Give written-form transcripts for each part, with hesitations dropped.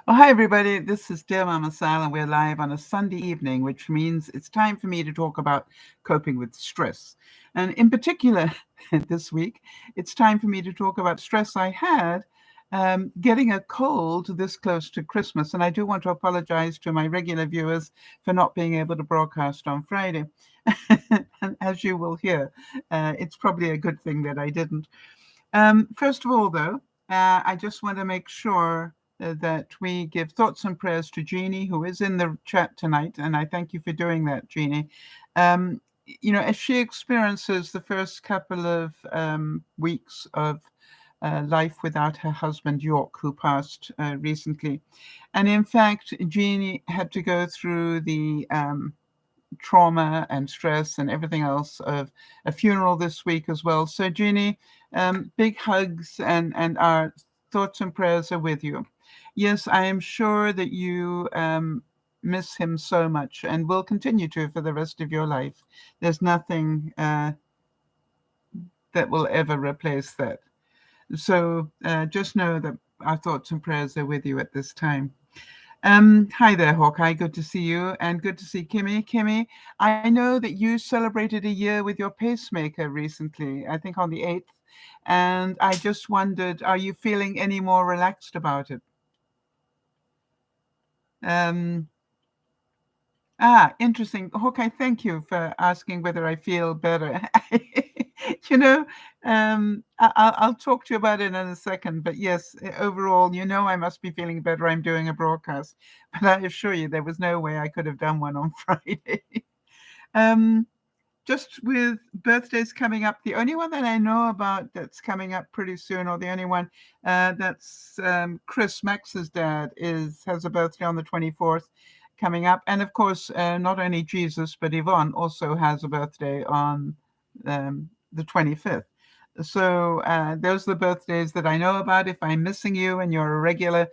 Oh, hi, everybody. This is DearMamaSal, and we're live on a Sunday evening, which means it's time for me to talk about coping with stress. And in particular, this week, it's time for me to talk about stress I had getting a cold this close to Christmas. And I do want to apologize to my regular viewers for not being able to broadcast on Friday. And as you will hear, it's probably a good thing that I didn't. First of all, though, I just want to make sure that we give thoughts and prayers to Jeannie, who is in the chat tonight, and I thank you for doing that, Jeannie. Um, as she experiences the first couple of weeks of life without her husband, York, who passed recently. And in fact, Jeannie had to go through the trauma and stress and everything else of a funeral this week as well. So, Jeannie, big hugs and our thoughts and prayers are with you. Yes, I am sure that you miss him so much and will continue to for the rest of your life. There's nothing that will ever replace that. So just know that our thoughts and prayers are with you at this time. Hi there, Hawkeye. Good to see you, and good to see Kimmy. Kimmy, I know that you celebrated a year with your pacemaker recently, I think on the 8th, and I just wondered, are you feeling any more relaxed about it? Um, Interesting. Hawkeye, thank you for asking whether I feel better. You know, I'll talk to you about it in a second, but yes, overall, I must be feeling better. I'm doing a broadcast, but I assure you, there was no way I could have done one on Friday. Um, just with birthdays coming up, the only one that I know about that's coming up pretty soon, or the only one that's Chris Max's dad has a birthday on the 24th coming up, and of course, not only Jesus but Yvonne also has a birthday on the 25th. So those are the birthdays that I know about. If I'm missing you and you're a regular,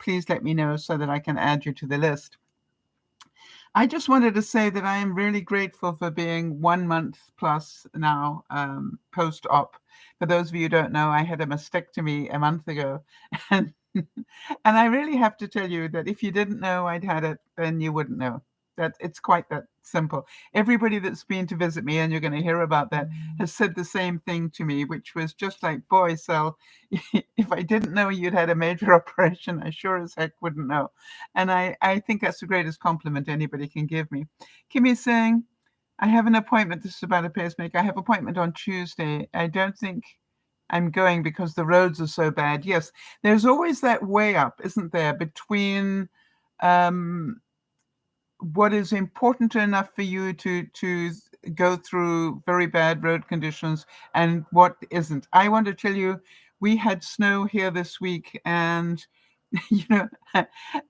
please let me know so that I can add you to the list. I just wanted to say that I am really grateful for being 1 month plus now post op. For those of you who don't know, I had a mastectomy a month ago. And, and I really have to tell you that if you didn't know I'd had it, then you wouldn't know. That it's quite that simple. Everybody that's been to visit me, and you're going to hear about that, has said the same thing to me, which was just like, boy, Sal, if I didn't know you'd had a major operation, I sure as heck wouldn't know. And I think that's the greatest compliment anybody can give me. Kimmy's saying, I have an appointment. This is about a pacemaker. I have an appointment on Tuesday. I don't think I'm going because the roads are so bad. Yes, there's always that way up, isn't there, between um, what is important enough for you to go through very bad road conditions and what isn't. I want to tell you, we had snow here this week, and you know,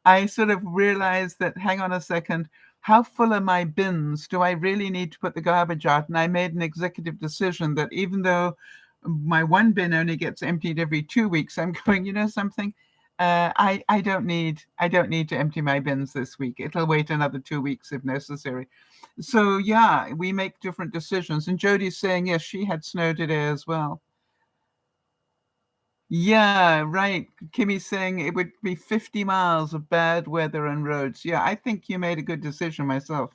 I sort of realized that, hang on a second, how full are my bins? Do I really need to put the garbage out? And I made an executive decision that even though my one bin only gets emptied every 2 weeks, I'm going, something? I don't need to empty my bins this week. It'll wait another 2 weeks if necessary. So yeah, we make different decisions. And Jody's saying, yes, she had snow today as well. Yeah, right. Kimmy's saying it would be 50 miles of bad weather and roads. Yeah, I think you made a good decision myself.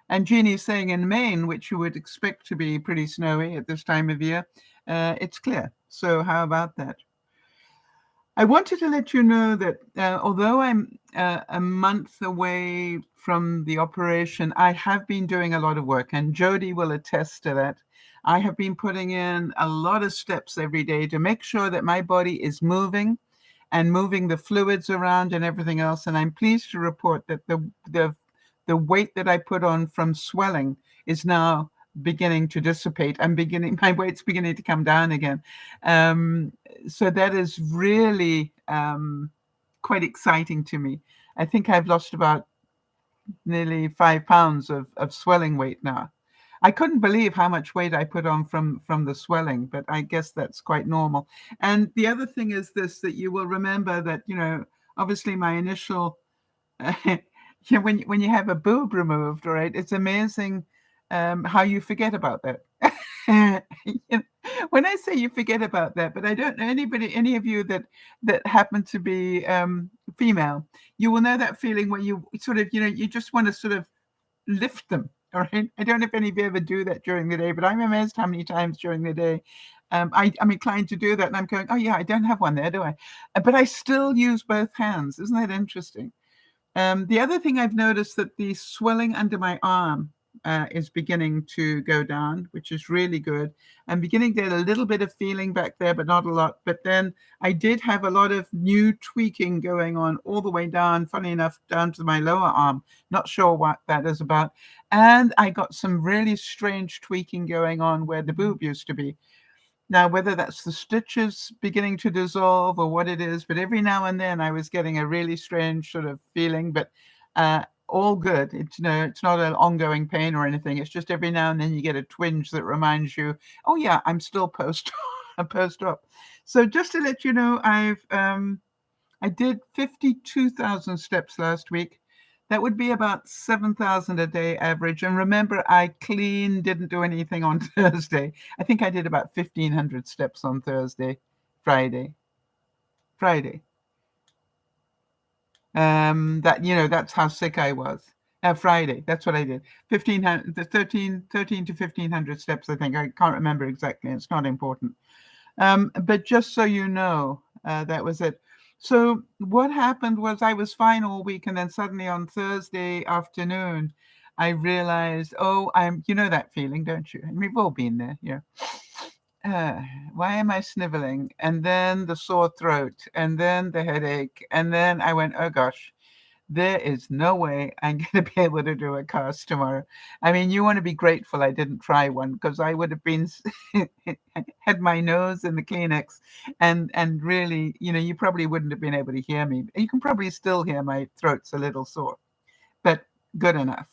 And Jeannie's saying in Maine, which you would expect to be pretty snowy at this time of year, it's clear. So how about that? I wanted to let you know that although I'm a month away from the operation, I have been doing a lot of work, and Jody will attest to that. I have been putting in a lot of steps every day to make sure that my body is moving and moving the fluids around and everything else. And I'm pleased to report that the weight that I put on from swelling is now beginning to dissipate. My weight's beginning to come down again. Um, so that is really quite exciting to me. I think I've lost about nearly 5 pounds of swelling weight now. I couldn't believe how much weight I put on from the swelling, but I guess that's quite normal. And the other thing is this, that you will remember that, obviously my initial, when you have a boob removed, right, it's amazing how you forget about that. You know, when I say you forget about that, but I don't know any of you that happen to be female, you will know that feeling where you sort of, you just want to sort of lift them. All right. I don't know if any of you ever do that during the day, but I'm amazed how many times during the day I'm inclined to do that. And I'm going, oh, yeah, I don't have one there, do I? But I still use both hands. Isn't that interesting? The other thing I've noticed that the swelling under my arm is beginning to go down, which is really good. I'm beginning to get a little bit of feeling back there, but not a lot. But then I did have a lot of new tweaking going on all the way down, funny enough, down to my lower arm. Not sure what that is about. And I got some really strange tweaking going on where the boob used to be. Now, whether that's the stitches beginning to dissolve or what it is, but every now and then I was getting a really strange sort of feeling, but all good. It's it's not an ongoing pain or anything. It's just every now and then you get a twinge that reminds you, oh yeah, I'm still post-op. So just to let you know, I did 52,000 steps last week. That would be about 7,000 a day average. And remember, I didn't do anything on Thursday. I think I did about 1,500 steps on Friday. That's how sick I was. Friday, that's what I did. 13 to 1,500 steps, I think. I can't remember exactly. It's not important. But just so you know, that was it. So what happened was I was fine all week, and then suddenly on Thursday afternoon, I realized, you know that feeling, don't you? And we've all been there, yeah. Why am I sniveling? And then the sore throat, and then the headache, and then I went, oh gosh, there is no way I'm going to be able to do a cast tomorrow. I mean, you want to be grateful I didn't try one, because I would have been had my nose in the Kleenex, and really, you probably wouldn't have been able to hear me. You can probably still hear my throat's a little sore, but good enough.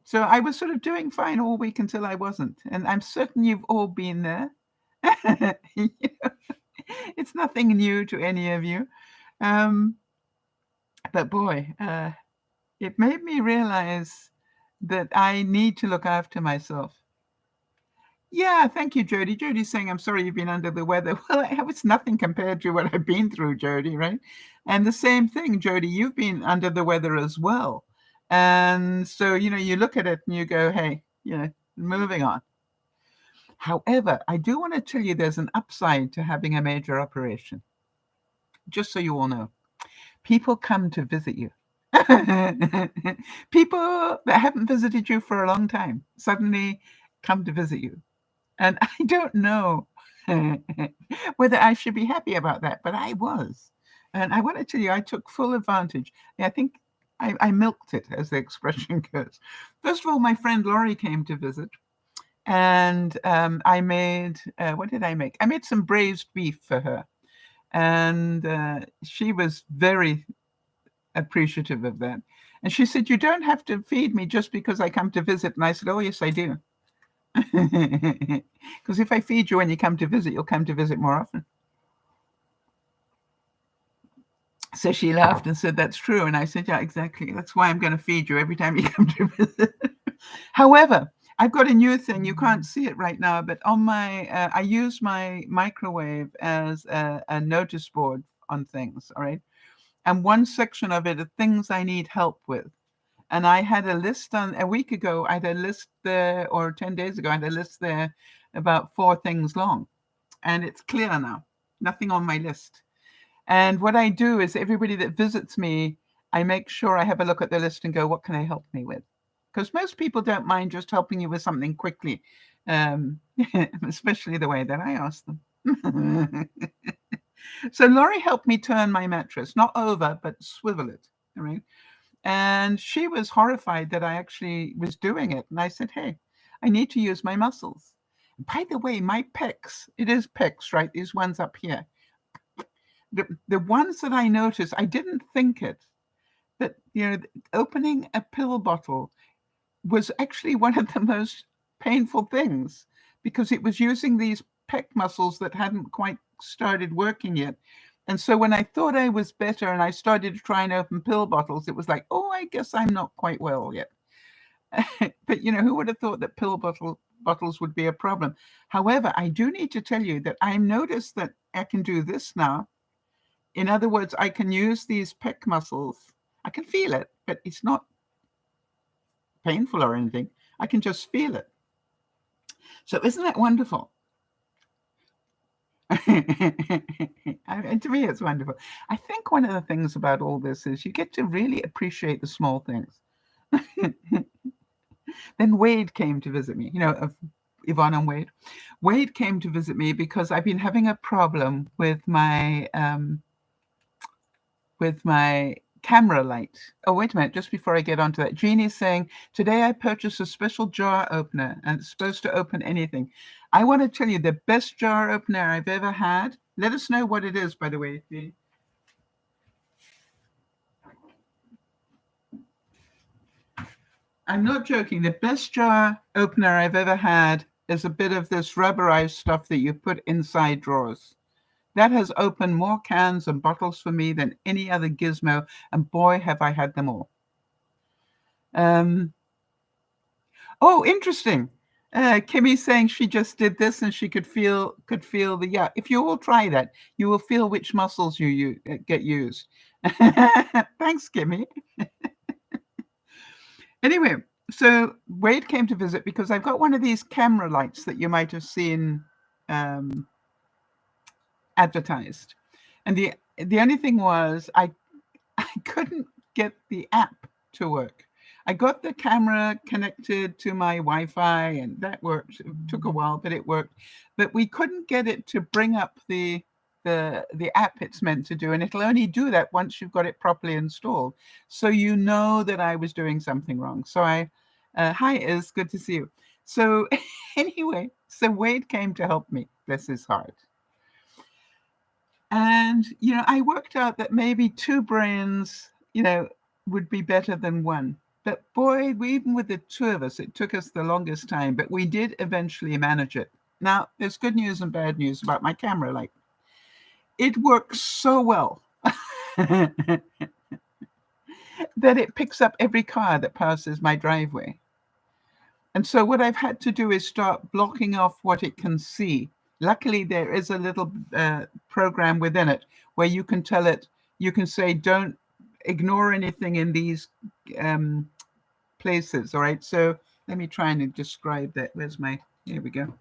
So I was sort of doing fine all week until I wasn't, and I'm certain you've all been there. It's nothing new to any of you. But boy, it made me realize that I need to look after myself. Yeah, thank you, Jody. Jody's saying, I'm sorry you've been under the weather. Well, it's nothing compared to what I've been through, Jody, right? And the same thing, Jody, you've been under the weather as well. And so, you look at it and you go, hey, moving on. However, I do want to tell you there's an upside to having a major operation. Just so you all know. People come to visit you. People that haven't visited you for a long time suddenly come to visit you. And I don't know whether I should be happy about that, but I was. And I want to tell you, I took full advantage. I think I milked it, as the expression goes. First of all, my friend Laurie came to visit. And I made, what did I make? I made some braised beef for her. And she was very appreciative of that. And she said, you don't have to feed me just because I come to visit. And I said, oh, yes, I do. Because if I feed you when you come to visit, you'll come to visit more often. So she laughed and said, that's true. And I said, yeah, exactly. That's why I'm going to feed you every time you come to visit. However, I've got a new thing. You can't see it right now, but on my, I use my microwave as a notice board on things, all right? And one section of it are things I need help with. And I had a list a week ago, I had a list there, or 10 days ago, I had a list there about 4 things long. And it's clear now, nothing on my list. And what I do is everybody that visits me, I make sure I have a look at the list and go, what can I help me with? Because most people don't mind just helping you with something quickly, especially the way that I ask them. So Laurie helped me turn my mattress, not over, but swivel it, all right? And she was horrified that I actually was doing it. And I said, hey, I need to use my muscles. By the way, my pecs, it is pecs, right? These ones up here. The ones that I noticed, I didn't think it, but, opening a pill bottle was actually one of the most painful things, because it was using these pec muscles that hadn't quite started working yet. And so when I thought I was better and I started to try and open pill bottles, it was like, oh, I guess I'm not quite well yet. But, who would have thought that pill bottles would be a problem? However, I do need to tell you that I noticed that I can do this now. In other words, I can use these pec muscles. I can feel it, but it's not painful or anything. I can just feel it. So isn't that wonderful? And to me, it's wonderful. I think one of the things about all this is you get to really appreciate the small things. Then Wade came to visit me, of Yvonne and Wade. Wade came to visit me because I've been having a problem with my camera light. Oh, wait a minute, just before I get onto that, Jeannie's saying, today I purchased a special jar opener and it's supposed to open anything. I want to tell you the best jar opener I've ever had. Let us know what it is, by the way, Jeannie. I'm not joking. The best jar opener I've ever had is a bit of this rubberized stuff that you put inside drawers. That has opened more cans and bottles for me than any other gizmo, and boy, have I had them all. Oh, interesting. Kimmy's saying she just did this and she could feel the, yeah. If you all try that, you will feel which muscles you get used. Thanks, Kimmy. Anyway, so Wade came to visit because I've got one of these camera lights that you might have seen advertised, and the only thing was I couldn't get the app to work. I got the camera connected to my Wi-Fi and that worked. It took a while, but it worked. But we couldn't get it to bring up the app it's meant to do, and it'll only do that once you've got it properly installed. So you know that I was doing something wrong. So hi Iz, good to see you. So anyway, so Wade came to help me, bless his heart. And, I worked out that maybe two brains, would be better than one. But boy, even with the two of us, it took us the longest time, but we did eventually manage it. Now, there's good news and bad news about my camera light. It works so well that it picks up every car that passes my driveway. And so what I've had to do is start blocking off what it can see. Luckily, there is a little program within it where you can tell it, you can say, don't ignore anything in these places. All right. So let me try and describe that. Here we go.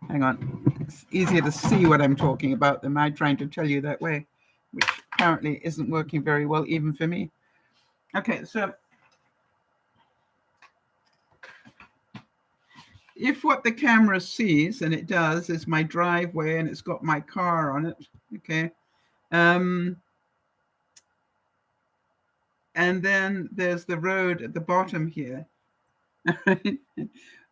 Hang on. It's easier to see what I'm talking about than my trying to tell you that way, which apparently isn't working very well, even for me. Okay. So if what the camera sees, and it does, is my driveway and it's got my car on it, okay, and then there's the road at the bottom here.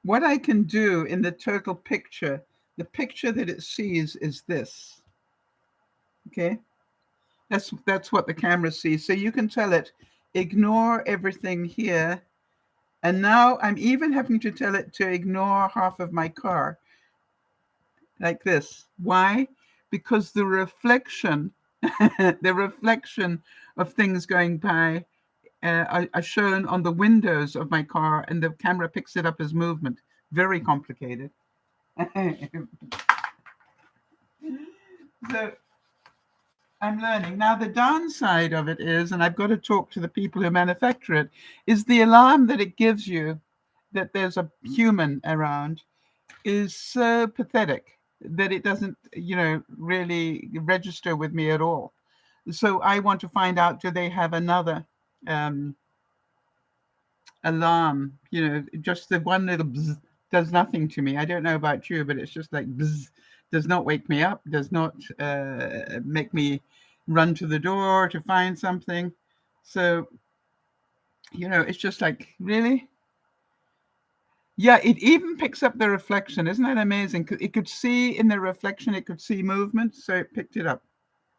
What I can do in the total picture, the picture that it sees is this, okay? That's what the camera sees. So you can tell it, ignore everything here. And now I'm even having to tell it to ignore half of my car, like this. Why? Because the reflection, the reflection of things going by are shown on the windows of my car, and the camera picks it up as movement. Very complicated. So I'm learning. Now, the downside of it is, and I've got to talk to the people who manufacture it, is the alarm that it gives you that there's a human around is so pathetic that it doesn't, really register with me at all. So I want to find out, do they have another alarm? Just the one little bzz does nothing to me. I don't know about you, but it's just like bzz, does not wake me up, does not make me run to the door to find something. So, it's just like, really? Yeah, it even picks up the reflection. Isn't that amazing? It could see in the reflection, it could see movement, so it picked it up.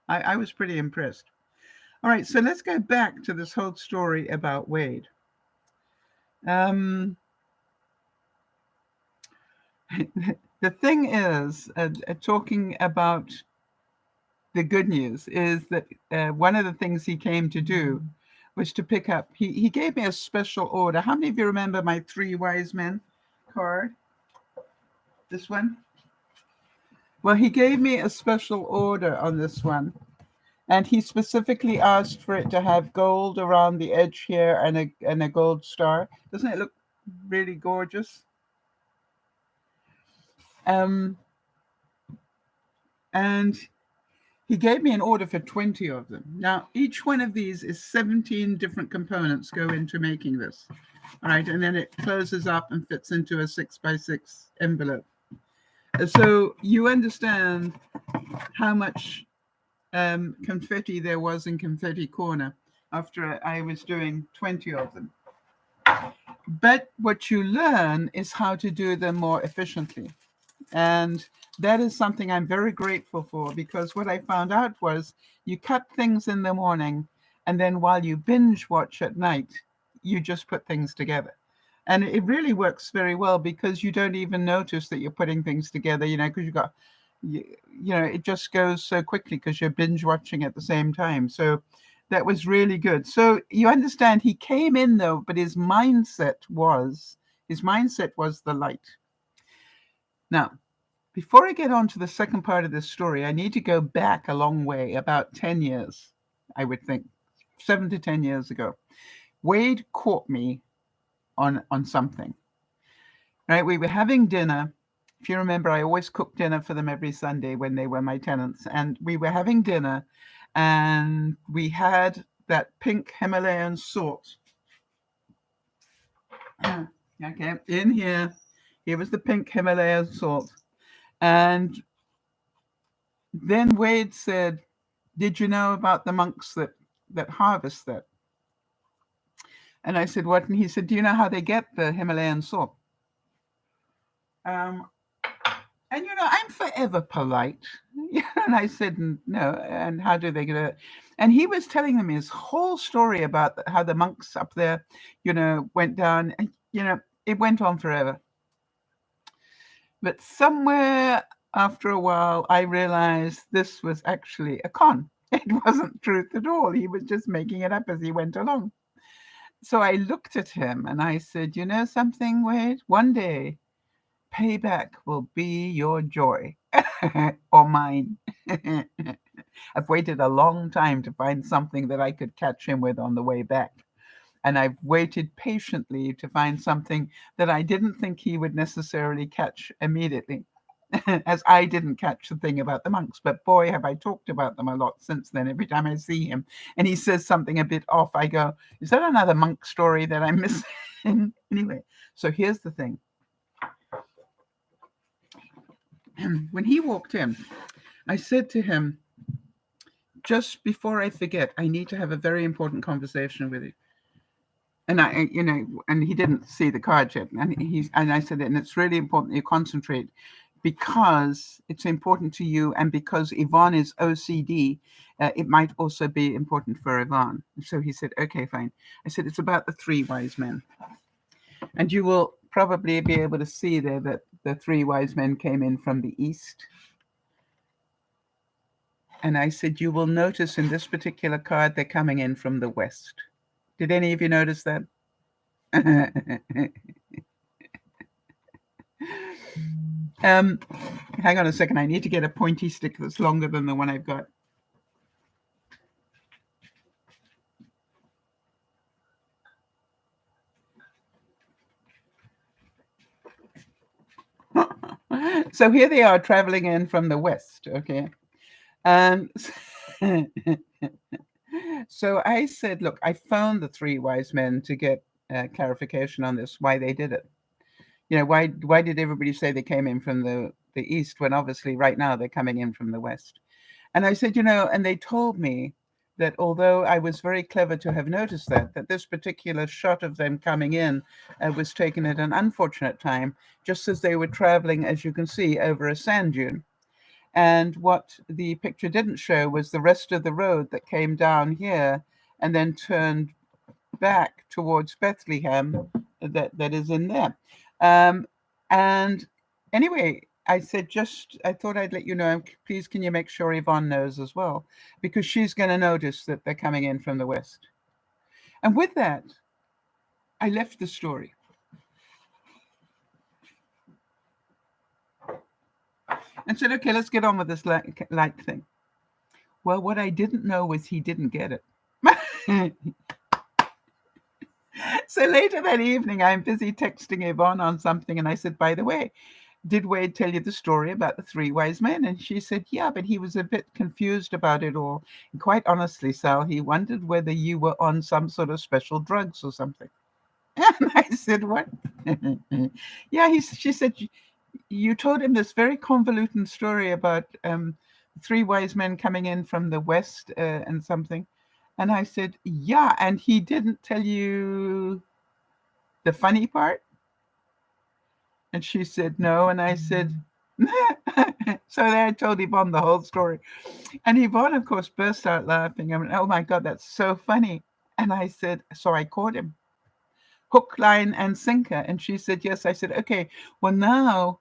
I was pretty impressed. All right, so let's go back to this whole story about Wade. The thing is, talking about the good news, is that one of the things he came to do was to pick up, he gave me a special order. How many of you remember my 3 wise men card? This one? Well, he gave me a special order on this one. And he specifically asked for it to have gold around the edge here and a gold star. Doesn't it look really gorgeous? And he gave me an order for 20 of them. Now, each one of these is 17 different components go into making this. All right, and then it closes up and fits into a 6x6 envelope. So you understand how much confetti there was in Confetti Corner after I was doing 20 of them. But what you learn is how to do them more efficiently. And that is something I'm very grateful for, because what I found out was you cut things in the morning, and then while you binge watch at night, you just put things together. And it really works very well, because you don't even notice that you're putting things together, because you've got, it just goes so quickly because you're binge watching at the same time. So that was really good. So you understand, he came in though, but his mindset was the light. Now, before I get on to the second part of this story, I need to go back a long way, about 10 years, I would think, 7 to 10 years ago. Wade caught me on something. Right? We were having dinner. If you remember, I always cooked dinner for them every Sunday when they were my tenants. And we were having dinner, and we had that pink Himalayan salt. Okay, in here was the pink Himalayan salt. And then Wade said, "Did you know about the monks that harvest that?" And I said, "What?" And he said, "Do you know how they get the Himalayan salt?" And I'm forever polite. And I said, "No." And how do they get it? And he was telling them his whole story about how the monks up there, went down. And, it went on forever. But somewhere after a while, I realized this was actually a con. It wasn't truth at all. He was just making it up as he went along. So I looked at him and I said, "You know something, Wade? One day, payback will be your joy or mine." I've waited a long time to find something that I could catch him with on the way back. And I've waited patiently to find something that I didn't think he would necessarily catch immediately, as I didn't catch the thing about the monks. But boy, have I talked about them a lot since then. Every time I see him and he says something a bit off, I go, "Is that another monk story that I'm missing?" Anyway, so here's the thing. When he walked in, I said to him, "Just before I forget, I need to have a very important conversation with you." And and he didn't see the card yet. And I said, "And it's really important you concentrate, because it's important to you, and because Yvonne is OCD, it might also be important for Yvonne." So he said, "Okay, fine." I said, "It's about the three wise men. And you will probably be able to see there that the three wise men came in from the east." And I said, "You will notice in this particular card, they're coming in from the west." Did any of you notice that? Hang on a second. I need to get a pointy stick that's longer than the one I've got. So here they are traveling in from the west. Okay. So I said, "Look, I phoned the three wise men to get clarification on this, why they did it. Why did everybody say they came in from the east when obviously right now they're coming in from the west?" And I said, and they told me that although I was very clever to have noticed that this particular shot of them coming in was taken at an unfortunate time, just as they were traveling, as you can see, over a sand dune. And what the picture didn't show was the rest of the road that came down here and then turned back towards Bethlehem that is in there. And anyway, I said, I thought I'd let you know, please can you make sure Yvonne knows as well, because she's going to notice that they're coming in from the west. And with that, I left the story. And said, "Okay, let's get on with this light thing." Well, what I didn't know was he didn't get it. So later that evening, I'm busy texting Yvonne on something, and I said, by the way, did Wade tell you the story about the three wise men? And she said, yeah, but he was a bit confused about it all. And quite honestly, Sal, he wondered whether you were on some sort of special drugs or something. And I said, what? Yeah, she said, you told him this very convoluted story about three wise men coming in from the west and something. And I said, yeah, and he didn't tell you the funny part? And she said, no. And I said, so then I told Yvonne the whole story. And Yvonne, of course, burst out laughing. I went, oh my God, that's so funny. And I said, so I caught him, hook, line, and sinker. And she said, yes. I said, okay, well, now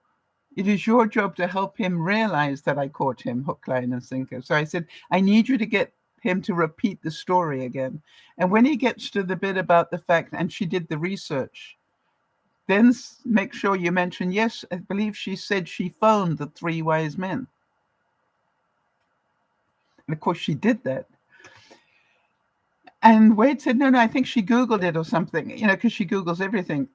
it is your job to help him realize that I caught him, hook, line, and sinker. So I said, I need you to get him to repeat the story again. And when he gets to the bit about the fact, and she did the research, then make sure you mention, yes, I believe she said she phoned the three wise men. And of course, she did that. And Wade said, no, I think she Googled it or something, because she Googles everything.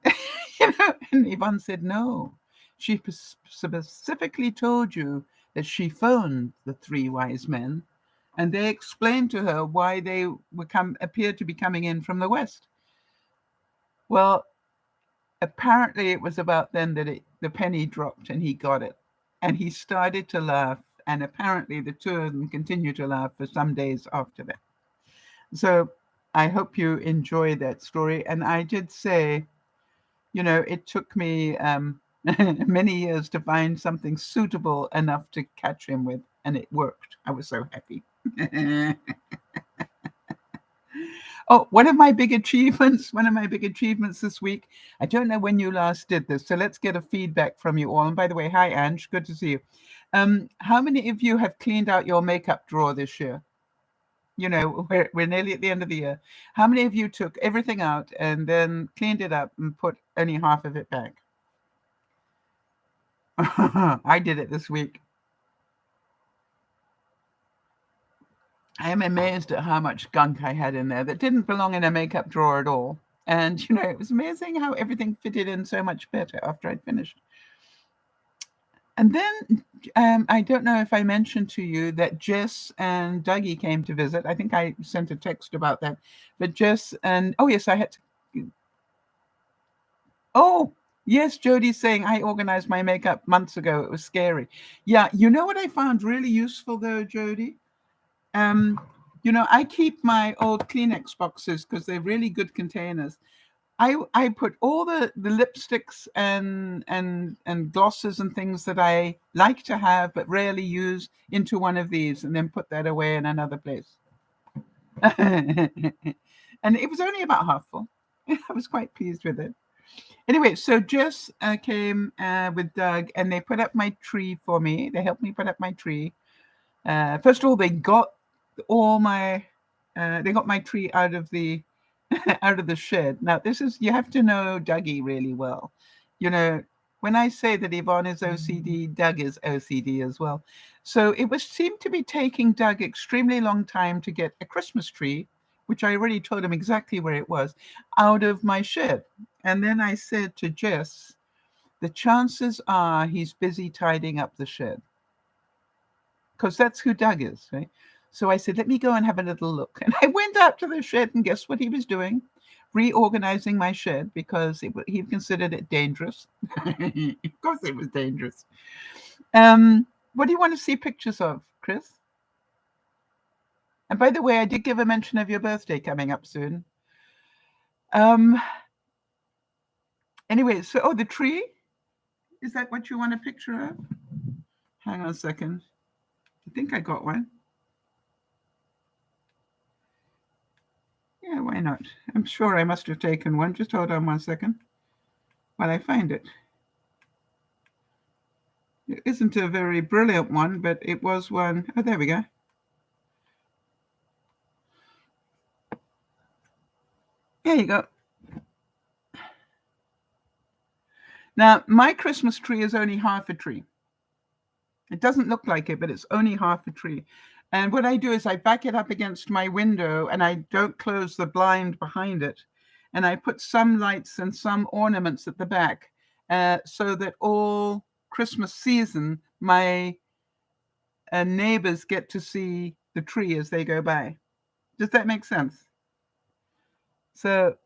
And Yvonne said, no, she specifically told you that she phoned the three wise men, and they explained to her why they appeared to be coming in from the west. Well, apparently it was about then that the penny dropped and he got it. And he started to laugh. And apparently the two of them continued to laugh for some days after that. So I hope you enjoy that story. And I did say, it took me many years to find something suitable enough to catch him with. And it worked. I was so happy. Oh, one of my big achievements this week. I don't know when you last did this, so let's get a feedback from you all. And by the way, hi, Ange. Good to see you. How many of you have cleaned out your makeup drawer this year? We're nearly at the end of the year. How many of you took everything out and then cleaned it up and put only half of it back? I did it this week. I am amazed at how much gunk I had in there that didn't belong in a makeup drawer at all. And, it was amazing how everything fitted in so much better after I'd finished. And then I don't know if I mentioned to you that Jess and Dougie came to visit. I think I sent a text about that. But Jess and, oh, yes, I had to. Oh, yes, Jody's saying I organized my makeup months ago. It was scary. Yeah, you know what I found really useful, though, Jody? I keep my old Kleenex boxes because they're really good containers. I put all the lipsticks and glosses and things that I like to have but rarely use into one of these and then put that away in another place. And it was only about half full. I was quite pleased with it. Anyway, so Jess came with Doug and they put up my tree for me. They helped me put up my tree. First of all, they got my tree out of the out of the shed. Now, you have to know Dougie really well. When I say that Yvonne is OCD, Doug is OCD as well. So it seemed to be taking Doug extremely long time to get a Christmas tree, which I already told him exactly where it was, out of my shed. And then I said to Jess, the chances are he's busy tidying up the shed. Because that's who Doug is, right? So I said, let me go and have a little look. And I went out to the shed and guess what he was doing? Reorganizing my shed because he considered it dangerous. Of course it was dangerous. What do you want to see pictures of, Chris? And by the way, I did give a mention of your birthday coming up soon. Anyway, so, the tree? Is that what you want a picture of? Hang on a second. I think I got one. Yeah, why not? I'm sure I must have taken one. Just hold on 1 second while I find it. It isn't a very brilliant one, but it was one. Oh, there we go. There you go. Now, my Christmas tree is only half a tree. It doesn't look like it, but it's only half a tree. And what I do is I back it up against my window and I don't close the blind behind it. And I put some lights and some ornaments at the back so that all Christmas season, my neighbors get to see the tree as they go by. Does that make sense? So,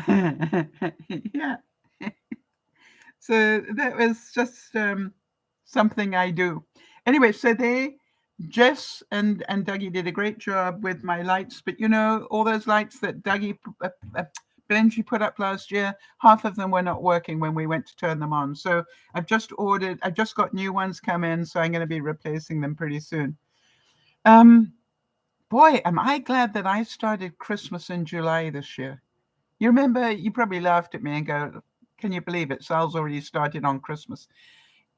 yeah. So that was just something I do. Anyway, so Jess and Dougie did a great job with my lights, but all those lights that Benji put up last year, half of them were not working when we went to turn them on. So I've just got new ones come in, so I'm going to be replacing them pretty soon. Boy, am I glad that I started Christmas in July this year. You remember, you probably laughed at me and go, can you believe it? Sal's already started on Christmas.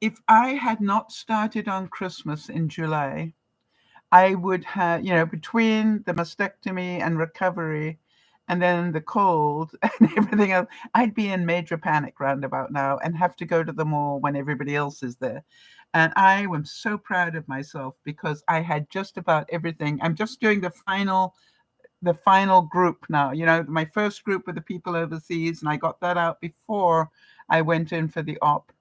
If I had not started on Christmas in July, I would have, between the mastectomy and recovery and then the cold and everything else, I'd be in major panic round about now and have to go to the mall when everybody else is there. And I am so proud of myself because I had just about everything. I'm just doing the final group now. My first group with the people overseas, and I got that out before I went in for the op.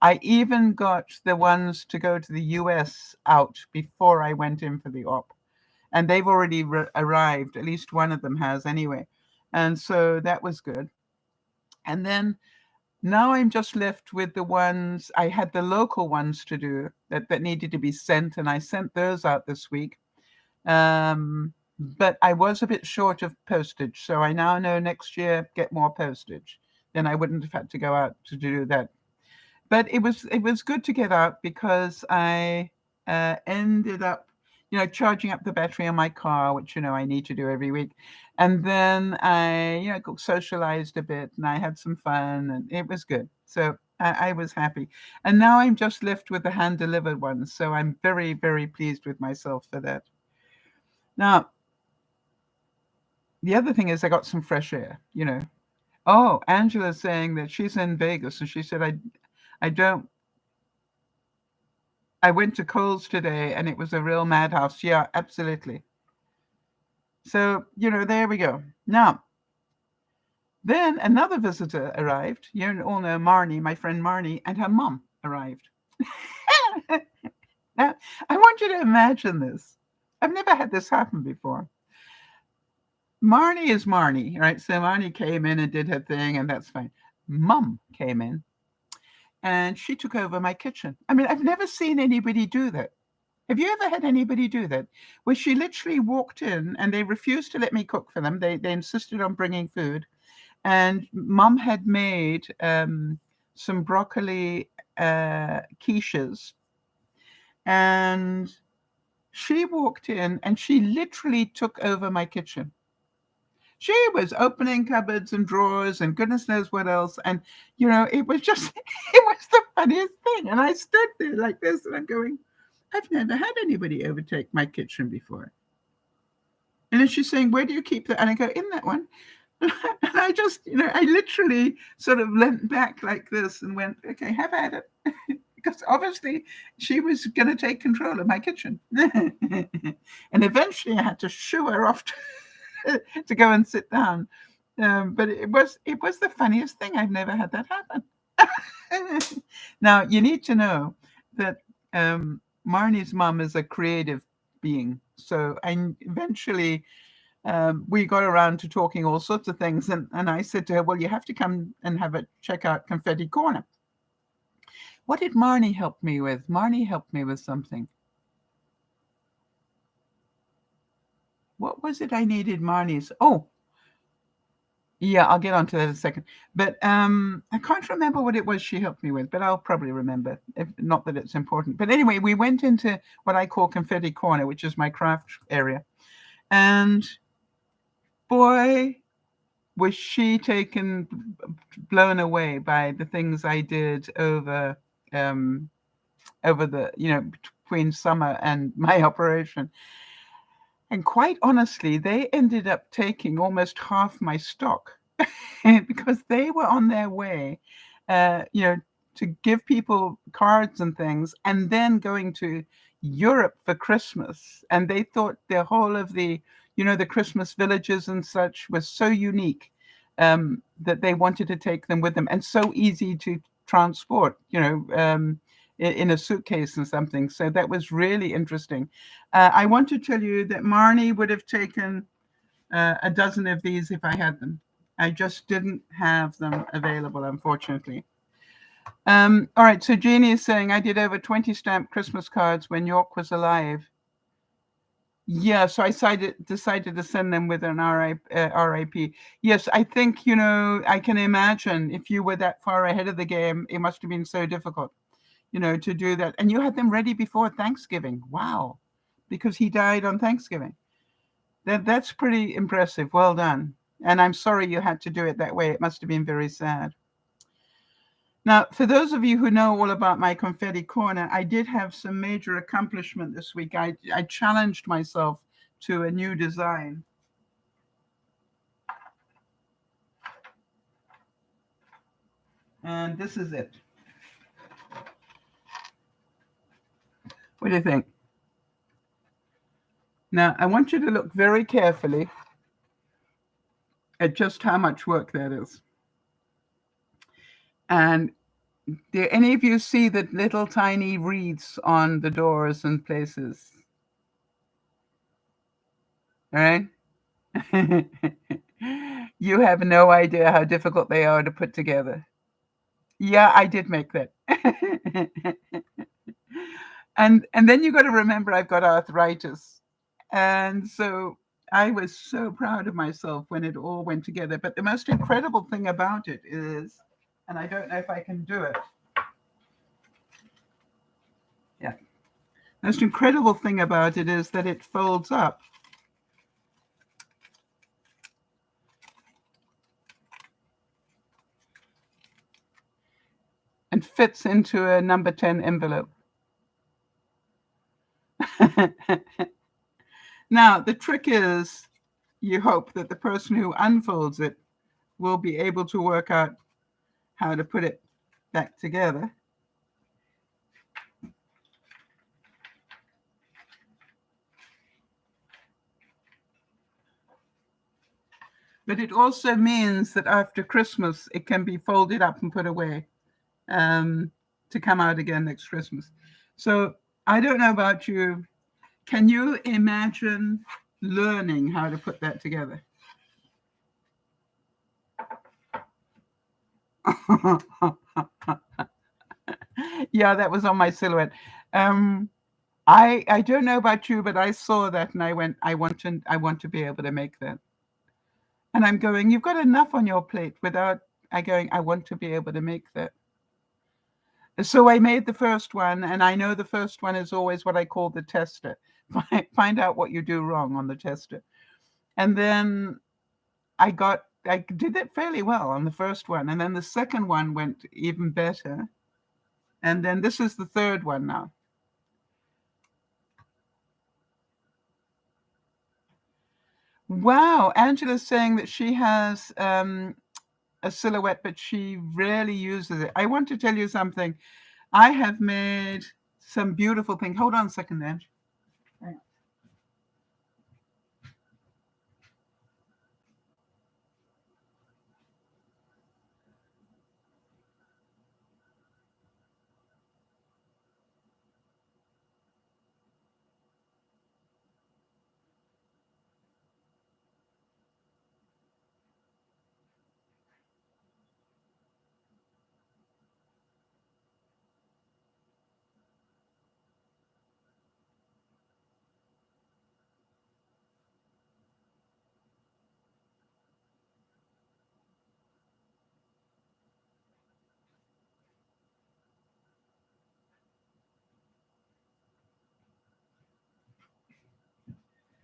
I even got the ones to go to the US out before I went in for the op. And they've already arrived. At least one of them has anyway. And so that was good. And then now I'm just left with the ones, I had the local ones to do that needed to be sent. And I sent those out this week. But I was a bit short of postage. So I now know next year, get more postage. Then I wouldn't have had to go out to do that. But it was good to get out because I ended up, charging up the battery on my car, which, I need to do every week. And then I, socialized a bit and I had some fun and it was good. So I was happy. And now I'm just left with the hand-delivered ones. So I'm very, very pleased with myself for that. Now, the other thing is I got some fresh air, Oh, Angela's saying that she's in Vegas and she said, I went to Kohl's today and it was a real madhouse. Yeah, absolutely. So, there we go. Now, then another visitor arrived. You all know Marnie, my friend Marnie, and her mom arrived. Now, I want you to imagine this. I've never had this happen before. Marnie is Marnie, right? So Marnie came in and did her thing, and that's fine. Mum came in and she took over my kitchen. I mean, I've never seen anybody do that. Have you ever had anybody do that? Where she literally walked in and they refused to let me cook for them. They insisted on bringing food. And Mum had made some broccoli quiches. And she walked in and she literally took over my kitchen. She was opening cupboards and drawers and goodness knows what else. And, it was just, it was the funniest thing. And I stood there like this and I'm going, I've never had anybody overtake my kitchen before. And then she's saying, where do you keep that? And I go, in that one. And I just, I literally sort of leant back like this and went, okay, have at it. Because obviously she was going to take control of my kitchen. And eventually I had to shoo her off to go and sit down. But it was the funniest thing. I've never had that happen. Now, you need to know that Marnie's mom is a creative being. So eventually we got around to talking all sorts of things. And I said to her, well, you have to come and check out Confetti Corner. What did Marnie help me with? Marnie helped me with something. What was it I needed Marnie's? Oh, yeah, I'll get onto that in a second. But I can't remember what it was she helped me with, but I'll probably remember, if not that it's important. But anyway, we went into what I call Confetti Corner, which is my craft area. And boy, was she blown away by the things I did over the, between summer and my operation. And quite honestly, they ended up taking almost half my stock because they were on their way, to to give people cards and things, and then going to Europe for Christmas. And they thought the whole of the, the Christmas villages and such was so unique, that they wanted to take them with them, and so easy to transport, in a suitcase and something. So that was really interesting. I want to tell you that Marnie would have taken a dozen of these if I had them. I just didn't have them available, unfortunately. All right, so Jeannie is saying, I did over 20 stamped Christmas cards when York was alive. Yeah, so I decided to send them with an RIP. Yes, I think, I can imagine if you were that far ahead of the game, it must have been so difficult, to do that. And you had them ready before Thanksgiving. Wow. Because he died on Thanksgiving. That's pretty impressive. Well done. And I'm sorry you had to do it that way. It must have been very sad. Now, for those of you who know all about my confetti corner, I did have some major accomplishment this week. I challenged myself to a new design. And this is it. What do you think? Now, I want you to look very carefully at just how much work that is. And do any of you see the little tiny wreaths on the doors and places? All right? You have no idea how difficult they are to put together. Yeah, I did make that. And then you got to remember I've got arthritis. And so I was so proud of myself when it all went together. But the most incredible thing about it is, and I don't know if I can do it. Yeah. Most incredible thing about it is that it folds up. And fits into a number 10 envelope. Now, the trick is, you hope that the person who unfolds it will be able to work out how to put it back together. But it also means that after Christmas, it can be folded up and put away, to come out again next Christmas. So I don't know about you. Can you imagine learning how to put that together? Yeah, that was on my silhouette. I don't know about you, but I saw that and I went, I want to be able to make that. And I'm going, you've got enough on your plate without I want to be able to make that. So I made the first one, and I know the first one is always what I call the tester. Find out what you do wrong on the tester. And then I did it fairly well on the first one. And then the second one went even better. And then this is the third one now. Wow. Angela's saying that she has a silhouette, but she rarely uses it. I want to tell you something. I have made some beautiful things. Hold on a second, Ange.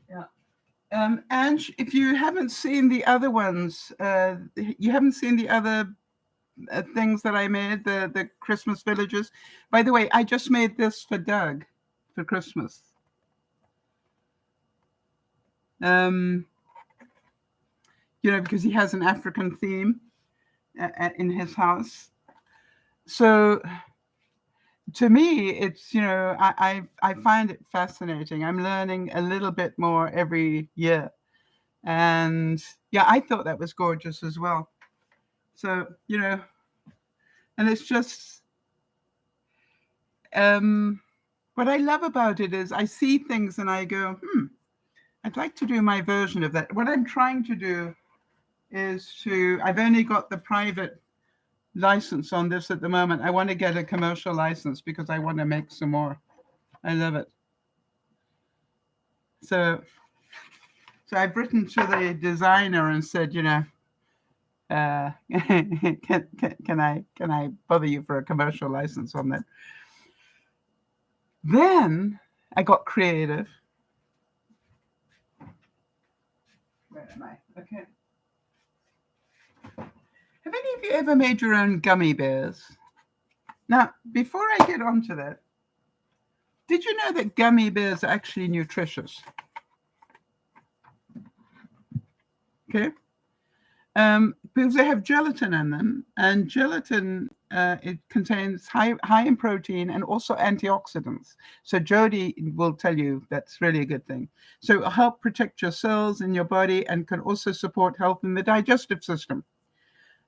Yeah. Ange, if you haven't seen the other ones, you haven't seen the other things that I made, the Christmas villages. By the way, I just made this for Doug for Christmas. Because he has an African theme in his house. So to me, it's, I find it fascinating. I'm learning a little bit more every year. And yeah, I thought that was gorgeous as well. So, and it's just, what I love about it is I see things and I go, I'd like to do my version of that. What I'm trying to do is I've only got the private license on this at the moment. I want to get a commercial license because I want to make some more. I love it. So I've written to the designer and said, can I bother you for a commercial license on that? Then I got creative. Where am I? Okay. Have any of you ever made your own gummy bears? Now, before I get on to that, did you know that gummy bears are actually nutritious? Okay. Because they have gelatin in them, and gelatin it contains high in protein and also antioxidants. So Jody will tell you that's really a good thing. So it'll help protect your cells in your body and can also support health in the digestive system,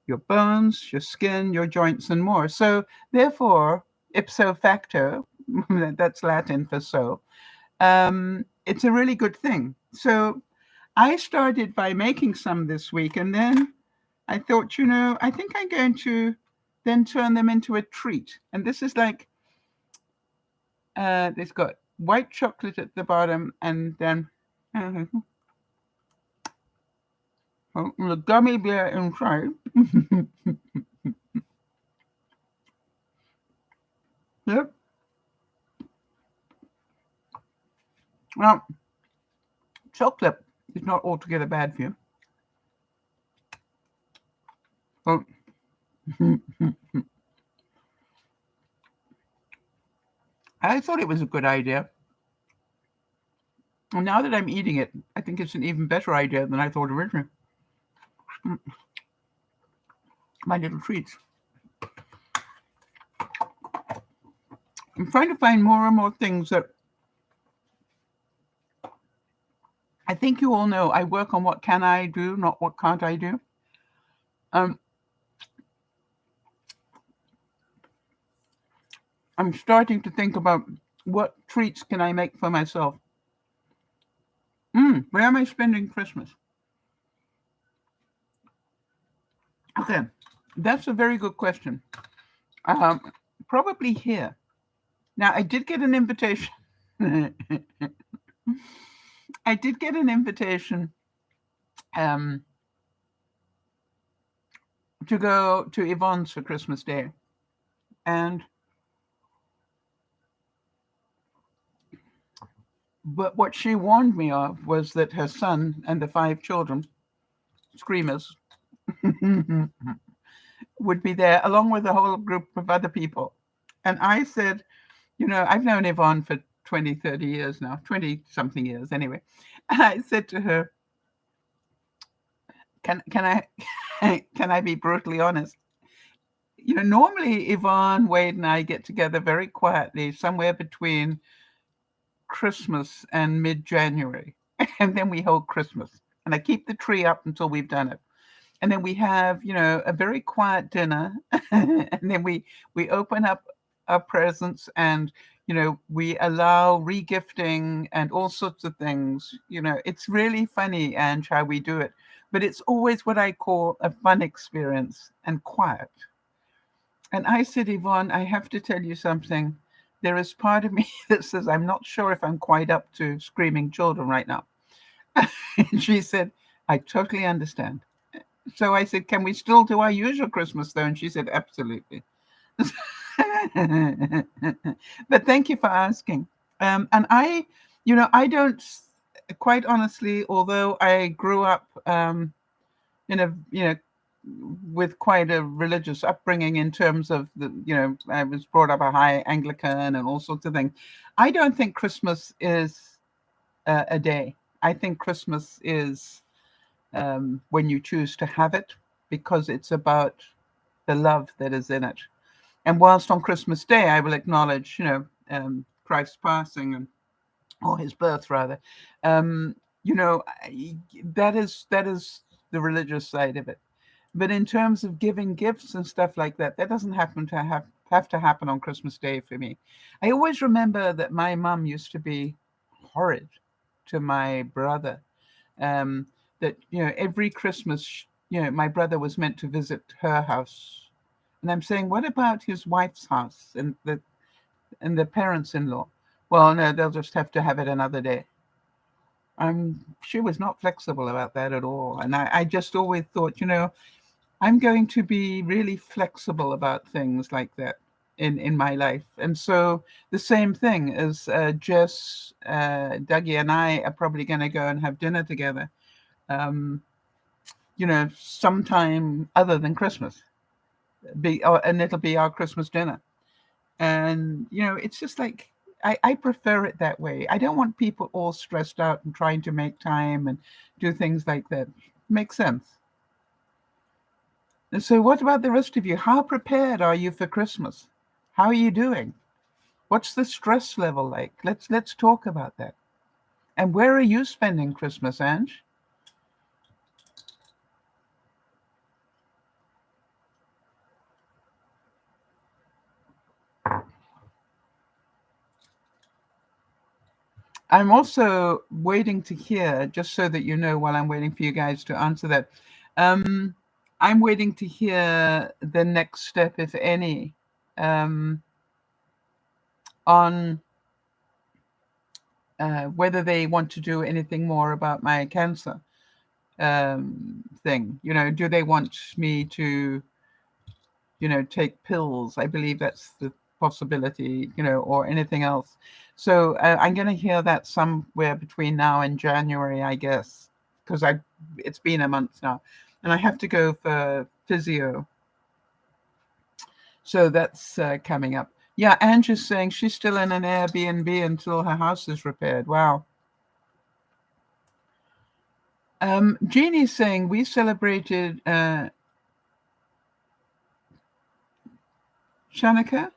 your bones, your skin, your joints, and more. So therefore, ipso facto, that's Latin for so, it's a really good thing. So I started by making some this week, and then I thought, I think I'm going to then turn them into a treat. And this is like, it's got white chocolate at the bottom, and then the gummy bear inside. Yep. Now, chocolate is not altogether bad for you. But I thought it was a good idea. And now that I'm eating it, I think it's an even better idea than I thought originally. My little treats. I'm trying to find more and more things that I think you all know. I work on what can I do, not what can't I do. I'm starting to think about what treats can I make for myself. Where am I spending Christmas? Okay, that's a very good question. Probably here. Now, I did get an invitation. I did get an invitation to go to Yvonne's for Christmas Day. But what she warned me of was that her son and the 5 children, screamers, would be there along with a whole group of other people. And I said, I've known Yvonne for 20, 30 years now, 20 something years anyway. And I said to her, can I be brutally honest? Normally Yvonne, Wade, and I get together very quietly somewhere between Christmas and mid-January, and then we hold Christmas, and I keep the tree up until we've done it, and then we have a very quiet dinner, and then we open up our presents, and we allow regifting and all sorts of things. It's really funny, Ange, how we do it, but it's always what I call a fun experience and quiet. And I said, Yvonne, I have to tell you something. There is part of me that says I'm not sure if I'm quite up to screaming children right now. And she said, I totally understand. So I said, can we still do our usual Christmas though? And she said, absolutely. But thank you for asking. And I don't, quite honestly, although I grew up in a, with quite a religious upbringing in terms of I was brought up a high Anglican and all sorts of things. I don't think Christmas is a day. I think Christmas is when you choose to have it, because it's about the love that is in it. And whilst on Christmas Day, I will acknowledge, Christ's passing or his birth rather. Um, that is the religious side of it. But in terms of giving gifts and stuff like that, that doesn't happen to have to happen on Christmas Day for me. I always remember that my mum used to be horrid to my brother. Um, that every Christmas, my brother was meant to visit her house, and I'm saying, what about his wife's house and the parents-in-law? Well, no, they'll just have to have it another day. She was not flexible about that at all, and I just always thought, I'm going to be really flexible about things like that in my life. And so the same thing as Jess, Dougie, and I are probably going to go and have dinner together, um, sometime other than Christmas. And it'll be our Christmas dinner. And, it's just like, I prefer it that way. I don't want people all stressed out and trying to make time and do things like that. Makes sense. And so what about the rest of you? How prepared are you for Christmas? How are you doing? What's the stress level like? Let's talk about that. And where are you spending Christmas, Ange? I'm also waiting to hear, just so that you know, while I'm waiting for you guys to answer that, I'm waiting to hear the next step, if any, um, on whether they want to do anything more about my cancer thing. Do they want me to, take pills? I believe that's the possibility, or anything else. So I'm going to hear that somewhere between now and January, I guess, because it's been a month now, and I have to go for physio. So that's coming up. Yeah, Angie's saying she's still in an Airbnb until her house is repaired. Wow. Jeannie's saying we celebrated Chanukah.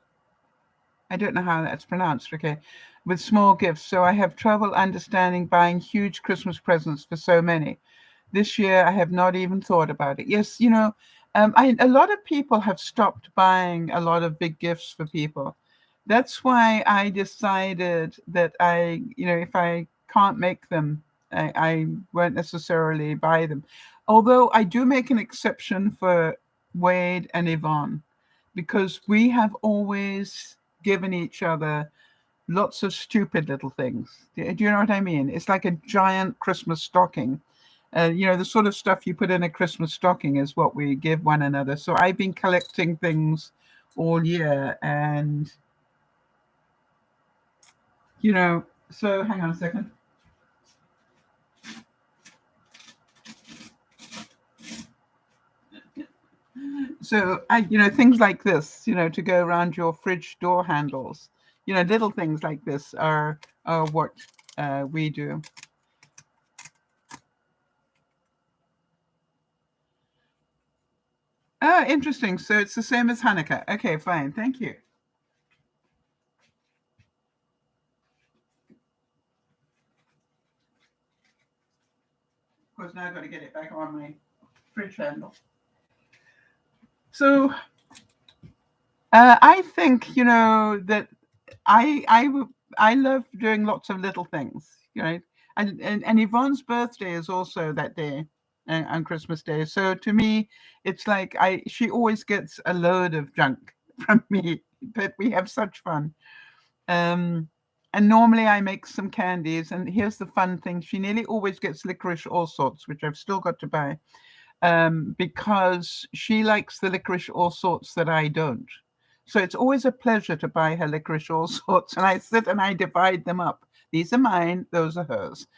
I don't know how that's pronounced. Okay, with small gifts. So I have trouble understanding buying huge Christmas presents for so many. This year, I have not even thought about it. Yes, a lot of people have stopped buying a lot of big gifts for people. That's why I decided that if I can't make them, I won't necessarily buy them. Although I do make an exception for Wade and Yvonne, because we have always given each other lots of stupid little things. Do you know what I mean? It's like a giant Christmas stocking. The sort of stuff you put in a Christmas stocking is what we give one another. So I've been collecting things all year, and so hang on a second. So things like this, to go around your fridge door handles, little things like this are what we do. Oh, interesting. So it's the same as Hanukkah. Okay, fine. Thank you. Of course, now I've got to get it back on my fridge handle. So I think that I love doing lots of little things, and Yvonne's birthday is also that day, on Christmas Day. So to me, it's like she always gets a load of junk from me, but we have such fun. Um, and normally I make some candies, and here's the fun thing: she nearly always gets licorice all sorts, which I've still got to buy, because she likes the licorice all sorts that I don't. So it's always a pleasure to buy her licorice all sorts, and I sit and I divide them up. These are mine, those are hers.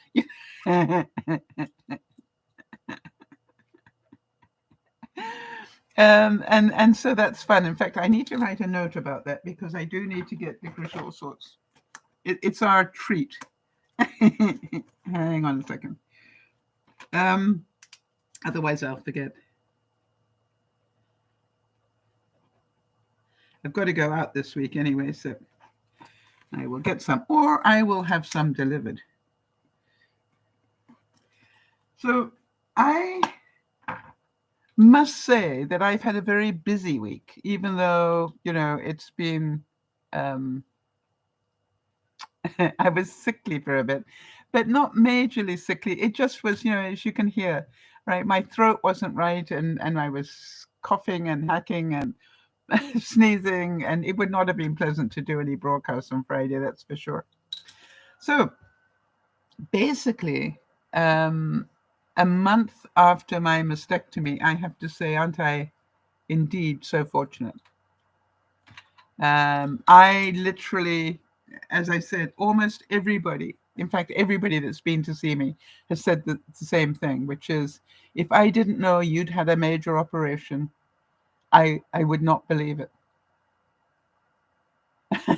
And so that's fun. In fact, I need to write a note about that, because I do need to get licorice all sorts. It's our treat. Hang on a second. Otherwise I'll forget. I've got to go out this week anyway, so I will get some, or I will have some delivered. So I must say that I've had a very busy week, even though, it's been, um, I was sickly for a bit, but not majorly sickly. It just was, as you can hear, right? My throat wasn't right, and I was coughing and hacking and sneezing, and it would not have been pleasant to do any broadcasts on Friday, that's for sure. So basically, um, a month after my mastectomy, I have to say, aren't I indeed so fortunate? I literally, as I said, almost everybody, in fact, everybody that's been to see me has said the same thing, which is if I didn't know you'd had a major operation, I would not believe it.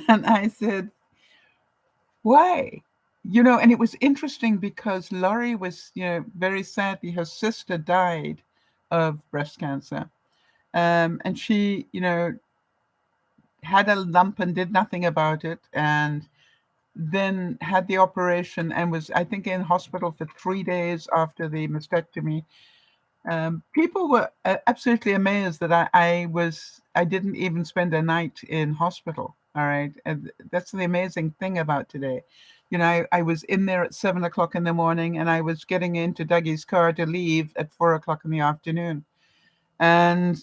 And I said, why? And it was interesting because Laurie was, very sadly, her sister died of breast cancer. And she, had a lump and did nothing about it. And then had the operation and was, I think, in hospital for 3 days after the mastectomy. People were absolutely amazed that I didn't even spend a night in hospital. All right. And that's the amazing thing about today. I was in there at 7 o'clock in the morning, and I was getting into Dougie's car to leave at 4 o'clock in the afternoon. And,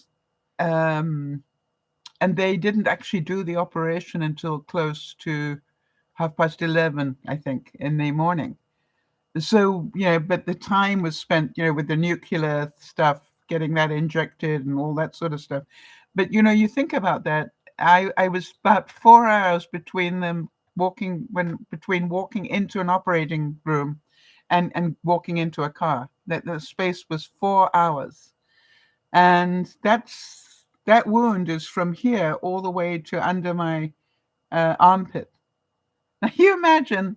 um, and they didn't actually do the operation until close to 11:30, I think, in the morning. So, but the time was spent, with the nuclear stuff, getting that injected and all that sort of stuff. But, you think about that. I was about 4 hours between walking into an operating room and walking into a car. That the space was 4 hours. And that wound is from here all the way to under my armpit. Now you imagine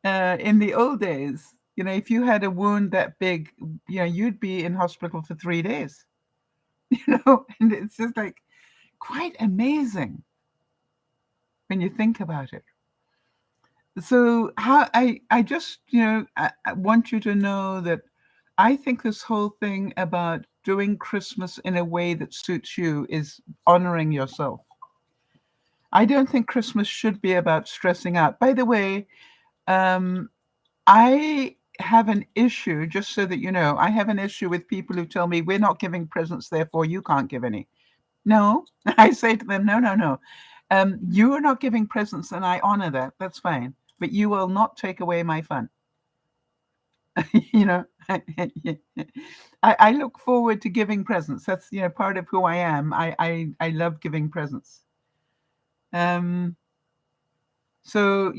in the old days, if you had a wound that big, you'd be in hospital for 3 days, and it's just like quite amazing when you think about it. So how I just, I want you to know that I think this whole thing about doing Christmas in a way that suits you is honoring yourself. I don't think Christmas should be about stressing out. By the way, um, I have an issue, just so that you know, I have an issue with people who tell me we're not giving presents, therefore you can't give any. No, I say to them, no, no, no. You are not giving presents, and I honor that. That's fine. But you will not take away my fun. you know, I look forward to giving presents. That's, part of who I am. I love giving presents. Um, so,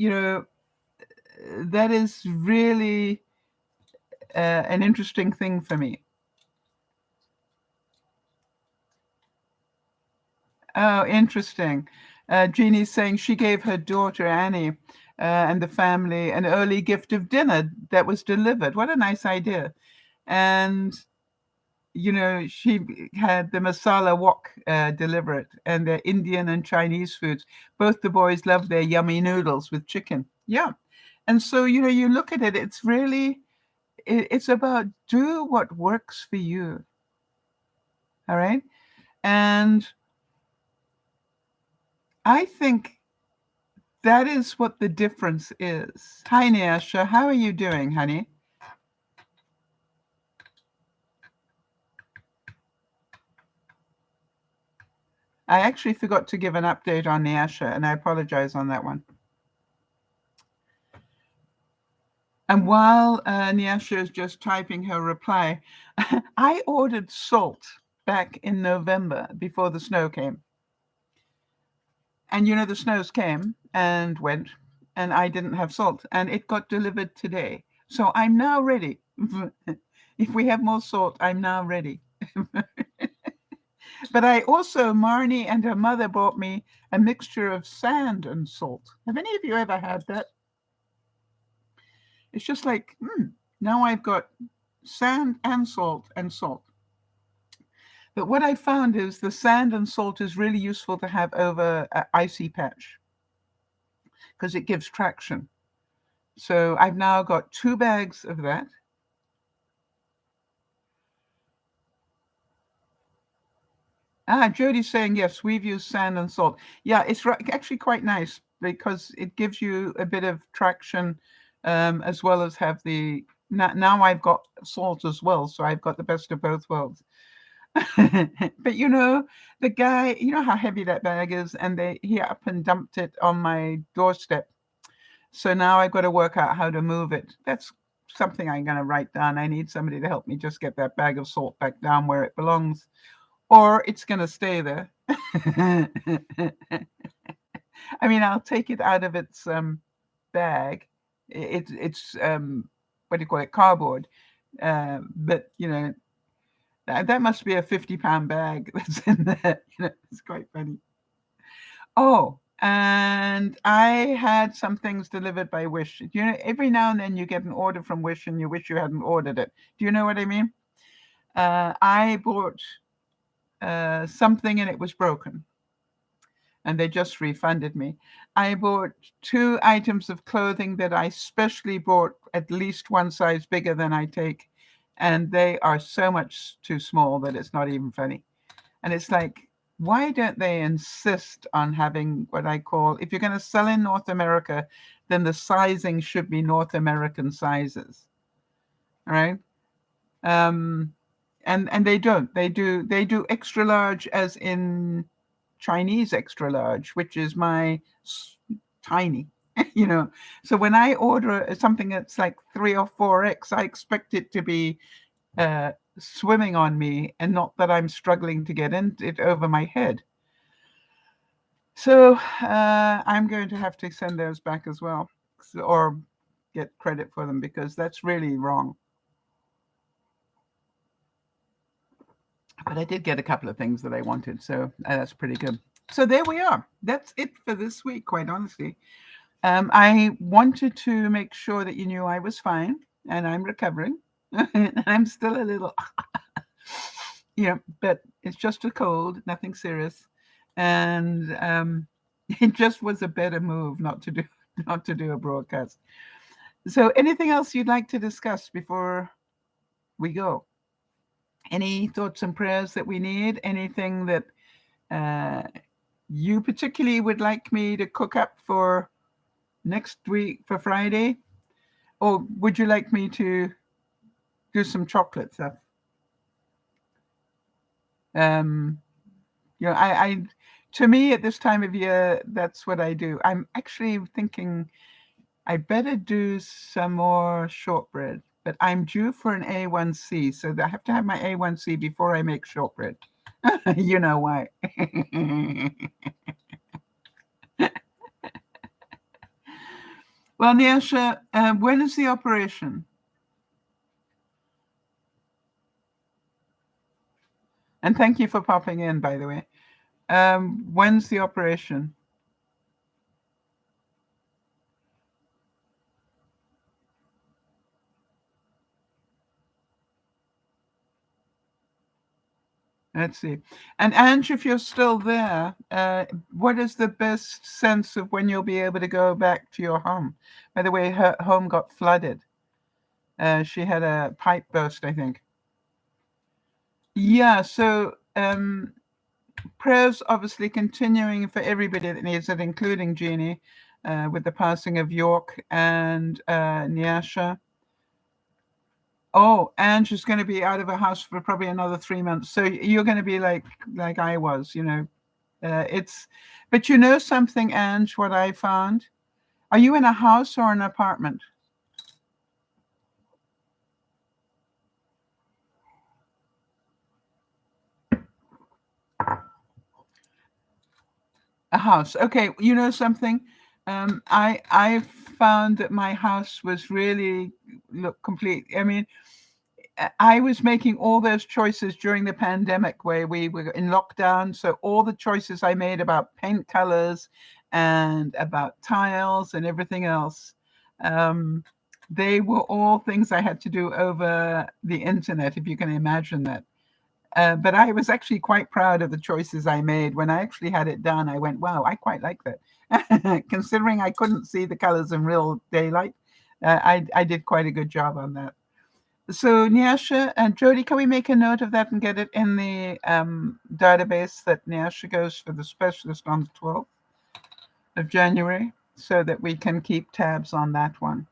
that is really an interesting thing for me. Oh, interesting. Jeannie's saying she gave her daughter Annie and the family an early gift of dinner that was delivered. What a nice idea. And, she had the masala wok deliver it, and their Indian and Chinese foods. Both the boys love their yummy noodles with chicken. Yeah. And so, you look at it, it's really, it's about do what works for you. All right. And I think that is what the difference is. Hi, Nyasha. How are you doing, honey? I actually forgot to give an update on Nyasha, and I apologize on that one. And while Nyasha is just typing her reply, I ordered salt back in November before the snow came. And the snows came and went, and I didn't have salt, and it got delivered today. So I'm now ready. If we have more salt, I'm now ready. But I also, Marnie and her mother bought me a mixture of sand and salt. Have any of you ever had that? It's just like, now I've got sand and salt and salt. But what I found is the sand and salt is really useful to have over an icy patch because it gives traction. So I've now got 2 bags of that. Jody's saying yes, we've used sand and salt. Yeah, it's actually quite nice because it gives you a bit of traction, as well as have the. Now I've got salt as well, so I've got the best of both worlds. But the guy, you know how heavy that bag is, and he up and dumped it on my doorstep. So now I've got to work out how to move it. That's something I'm going to write down. I need somebody to help me just get that bag of salt back down where it belongs, or it's going to stay there. I mean, I'll take it out of its bag. It's what do you call it, cardboard. But that must be a 50-pound bag that's in there. It's quite funny. Oh, and I had some things delivered by Wish. Every now and then you get an order from Wish and you wish you hadn't ordered it. Do you know what I mean? I bought something and it was broken, and they just refunded me. I bought 2 items of clothing that I specially bought at least one size bigger than I take, and they are so much too small that it's not even funny. And it's like, why don't they insist on having what I call, if you're going to sell in North America, then the sizing should be North American sizes, right? And they don't. They do extra large, as in Chinese extra large, which is my tiny. So when I order something that's like 3 or 4X, I expect it to be swimming on me, and not that I'm struggling to get it over my head. So I'm going to have to send those back as well, or get credit for them, because that's really wrong. But I did get a couple of things that I wanted, so that's pretty good. So there we are. That's it for this week, quite honestly. I wanted to make sure that you knew I was fine, and I'm recovering. And I'm still a little, but it's just a cold, nothing serious. And it just was a better move not to do a broadcast. So anything else you'd like to discuss before we go? Any thoughts and prayers that we need? Anything that you particularly would like me to cook up for next week, for Friday? Or would you like me to do some chocolate stuff? To me at this time of year, that's what I do. I'm actually thinking I better do some more shortbread, but I'm due for an A1C, so I have to have my A1C before I make shortbread. You know why. Well, Nyasha, when is the operation? And thank you for popping in, by the way. When's the operation? Let's see. And Ange, if you're still there, what is the best sense of when you'll be able to go back to your home? By the way, her home got flooded. She had a pipe burst, I think. Yeah, so prayers obviously continuing for everybody that needs it, including Jeannie, with the passing of York and Nyasha. Oh, Ange is going to be out of a house for probably another 3 months. So you're going to be like I was, but you know something, Ange, what I found? Are you in a house or an apartment? A house. Okay. You know something? I found that my house was really complete. I mean, I was making all those choices during the pandemic where we were in lockdown. So all the choices I made about paint colors and about tiles and everything else, they were all things I had to do over the internet, if you can imagine that. But I was actually quite proud of the choices I made. When I actually had it done, I went, wow, I quite like that. Considering I couldn't see the colors in real daylight, I did quite a good job on that. So Nyasha and Jody, can we make a note of that and get it in the database that Nyasha goes for the specialist on the 12th of January so that we can keep tabs on that one.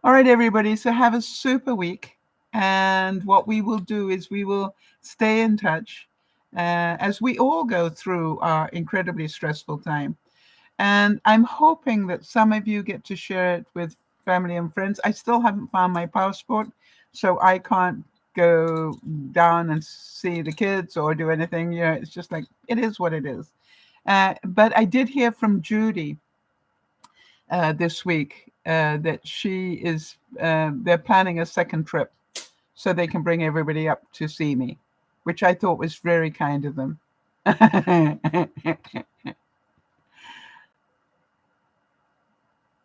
All right, everybody. So have a super week. And what we will do is we will stay in touch as we all go through our incredibly stressful time. And I'm hoping that some of you get to share it with family and friends. I still haven't found my passport, so I can't go down and see the kids or do anything. You know, it's just like, it is what it is. But I did hear from Judy this week that she is, they're planning a second trip so they can bring everybody up to see me, which I thought was very kind of them.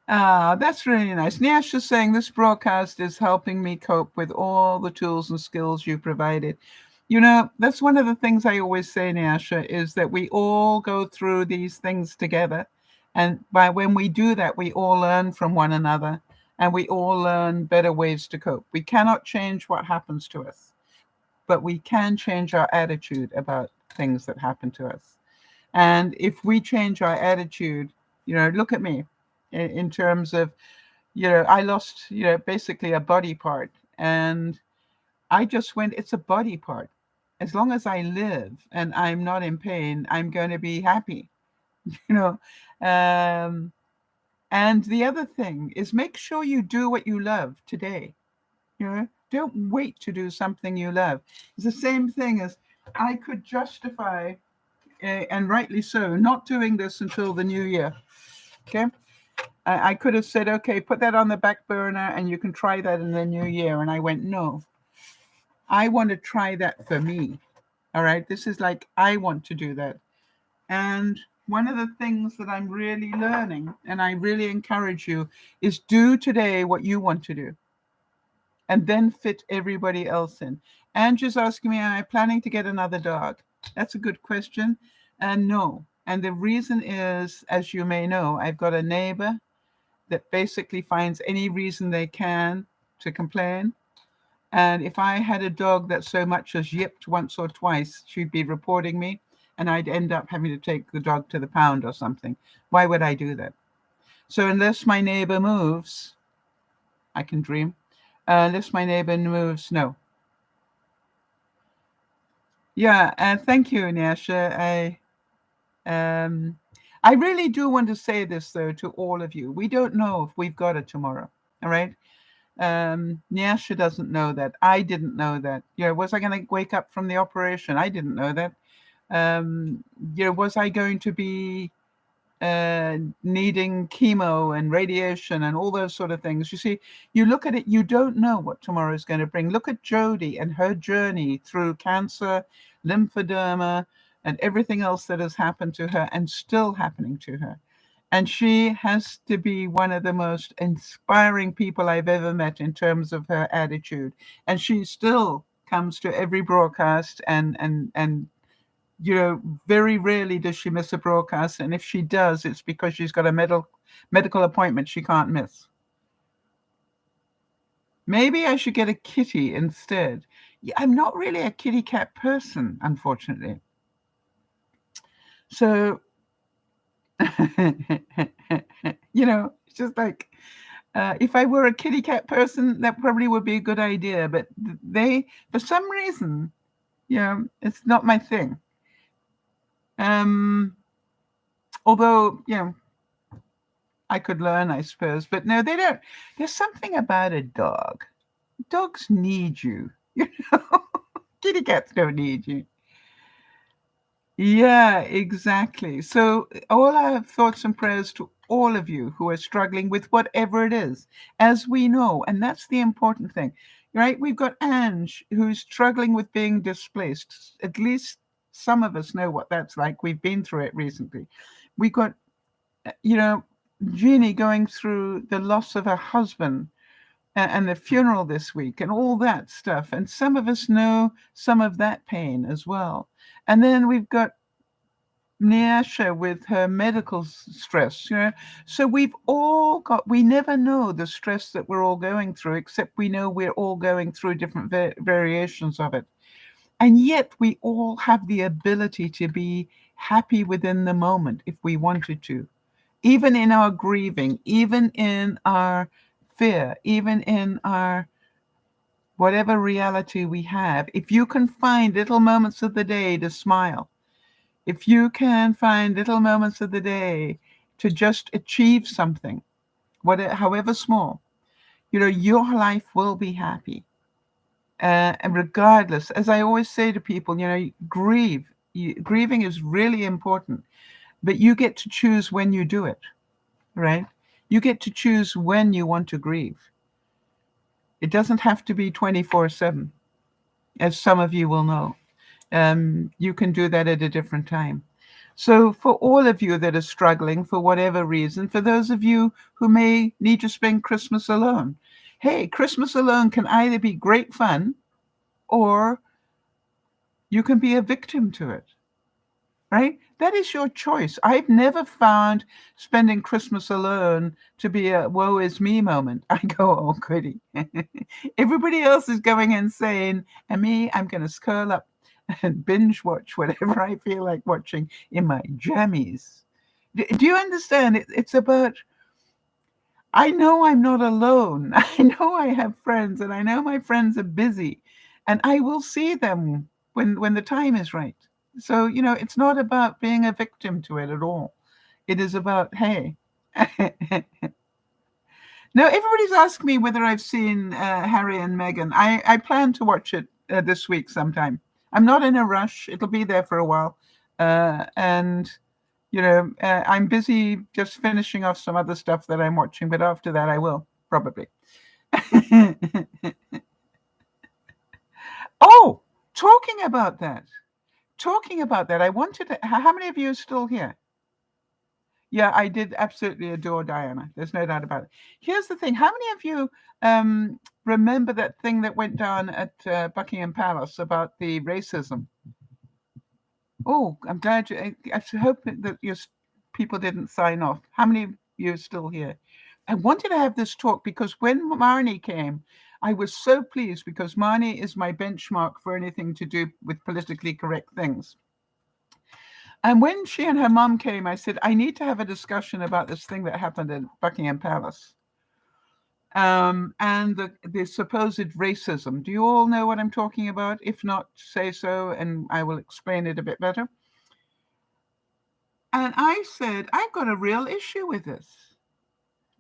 Ah, that's really nice. Nash is saying this broadcast is helping me cope with all the tools and skills you provided. You know, that's one of the things I always say, Nyasha, is that we all go through these things together. And by when we do that, we all learn from one another and we all learn better ways to cope. We cannot change what happens to us, but we can change our attitude about things that happen to us. And if we change our attitude, you know, look at me in terms of, you know, I lost, you know, basically a body part. And I just went, it's a body part. As long as I live and I'm not in pain, I'm going to be happy, you know. Um, and the other thing is make sure you do what you love today. You know, don't wait to do something you love. It's the same thing as I could justify, and rightly so, not doing this until the new year. Okay. I could have said, okay, put that on the back burner and you can try that in the new year. And I went, no, I want to try that for me. All right. This is like, I want to do that. And one of the things that I'm really learning, and I really encourage you, is do today what you want to do and then fit everybody else in. Angie's asking me, am I planning to get another dog? That's a good question. And no. And the reason is, as you may know, I've got a neighbor that basically finds any reason they can to complain. And if I had a dog that so much as yipped once or twice, she'd be reporting me, and I'd end up having to take the dog to the pound or something. Why would I do that? So unless my neighbor moves, I can dream. Unless my neighbor moves, no. Yeah, thank you, Nyasha. I really do want to say this though to all of you. We don't know if we've got it tomorrow. All right. Nyasha doesn't know that. I didn't know that. You know, was I going to wake up from the operation? I didn't know that. You know, was I going to be needing chemo and radiation and all those sort of things? You see, you look at it, you don't know what tomorrow is going to bring. Look at Jody and her journey through cancer, lymphedema, and everything else that has happened to her and still happening to her. And she has to be one of the most inspiring people I've ever met in terms of her attitude. And she still comes to every broadcast and you know, very rarely does she miss a broadcast. And if she does, it's because she's got a medical appointment she can't miss. Maybe I should get a kitty instead. Yeah, I'm not really a kitty cat person, unfortunately. So, you know, it's just like, if I were a kitty cat person, that probably would be a good idea. But they, for some reason, you know, it's not my thing. Um, although, you know, I could learn, I suppose. But no, they don't. There's something about a dog. Dogs need you. You know, kitty cats don't need you. Yeah, exactly. So, all our thoughts and prayers to all of you who are struggling with whatever it is, as we know, and that's the important thing, right? We've got Ange who's struggling with being displaced. At least some of us know what that's like. We've been through it recently. We got, you know, Jeannie going through the loss of her husband, and the funeral this week and all that stuff. And some of us know some of that pain as well. And then we've got Nyasha with her medical stress, So we never know the stress that we're all going through, except we know we're all going through different variations of it. And yet we all have the ability to be happy within the moment if we wanted to, even in our grieving, even in our fear, even in our whatever reality we have. If you can find little moments of the day to smile, if you can find little moments of the day to just achieve something, whatever, however small, your life will be happy. And regardless, as I always say to people, grieve. Grieving is really important, but you get to choose when you do it, right? You get to choose when you want to grieve. It doesn't have to be 24/7, as some of you will know. You can do that at a different time. So for all of you that are struggling for whatever reason, for those of you who may need to spend Christmas alone, hey, Christmas alone can either be great fun or you can be a victim to it, right? That is your choice. I've never found spending Christmas alone to be a woe is me moment. I go, oh, goody. Everybody else is going insane, and me, I'm going to curl up and binge watch whatever I feel like watching in my jammies. Do you understand? It's about, I know I'm not alone. I know I have friends, and I know my friends are busy, and I will see them when the time is right. So, it's not about being a victim to it at all. It is about, hey. Now, everybody's asking me whether I've seen Harry and Meghan. I plan to watch it this week sometime. I'm not in a rush. It'll be there for a while. And, I'm busy just finishing off some other stuff that I'm watching, but after that I will, probably. Oh, talking about that, I wanted to, how many of you are still here? Yeah, I did absolutely adore Diana. There's no doubt about it. Here's the thing. How many of you remember that thing that went down at Buckingham Palace about the racism? Oh, I'm glad I hope that your people didn't sign off. How many of you are still here? I wanted to have this talk because when Marnie came, I was so pleased because Marnie is my benchmark for anything to do with politically correct things. And when she and her mom came, I said, I need to have a discussion about this thing that happened at Buckingham Palace. And the supposed racism. Do you all know what I'm talking about? If not, say so, and I will explain it a bit better. And I said, I've got a real issue with this.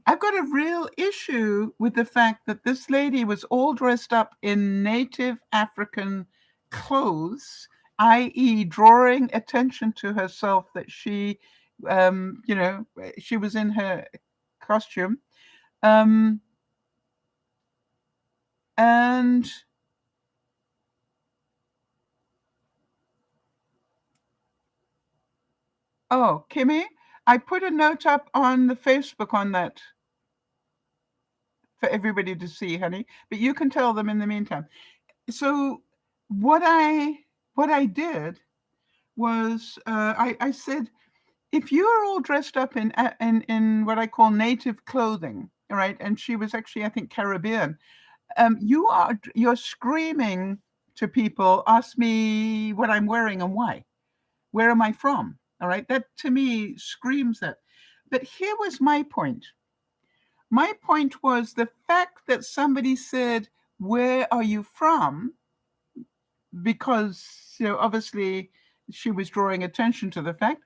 I've got a real issue with the fact that this lady was all dressed up in native African clothes, i.e. drawing attention to herself that she, she was in her costume. And oh, Kimmy, I put a note up on the Facebook on that for everybody to see, honey, but you can tell them in the meantime. So what I did was I said, if you are all dressed up in what I call native clothing, right? And she was actually, I think, Caribbean. You're screaming to people, ask me what I'm wearing and why. Where am I from? All right. That to me screams that. But here was my point. My point was the fact that somebody said, where are you from? Because, obviously she was drawing attention to the fact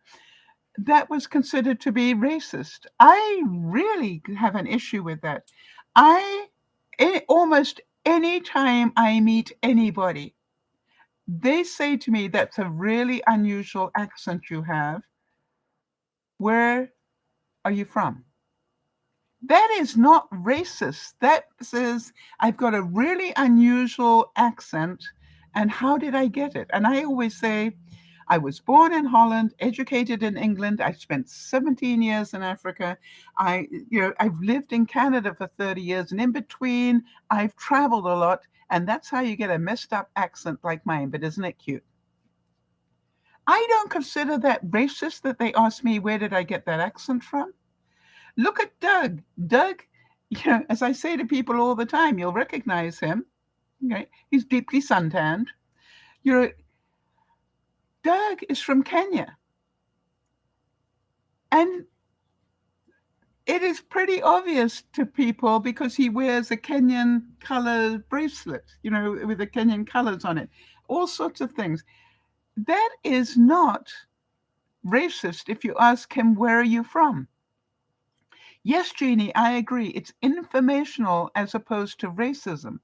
that was considered to be racist. I really have an issue with that. Almost any time I meet anybody, they say to me, that's a really unusual accent you have. Where are you from? That is not racist. That says, I've got a really unusual accent, and how did I get it? And I always say, I was born in Holland, educated in England. I spent 17 years in Africa. I've lived in Canada for 30 years, and in between, I've traveled a lot, and that's how you get a messed up accent like mine. But isn't it cute? I don't consider that racist that they asked me where did I get that accent from. Look at Doug. Doug, as I say to people all the time, you'll recognize him. Okay, he's deeply suntanned. You're Doug is from Kenya, and it is pretty obvious to people because he wears a Kenyan color bracelet, with the Kenyan colors on it, all sorts of things. That is not racist if you ask him, where are you from? Yes, Jeannie, I agree. It's informational as opposed to racism.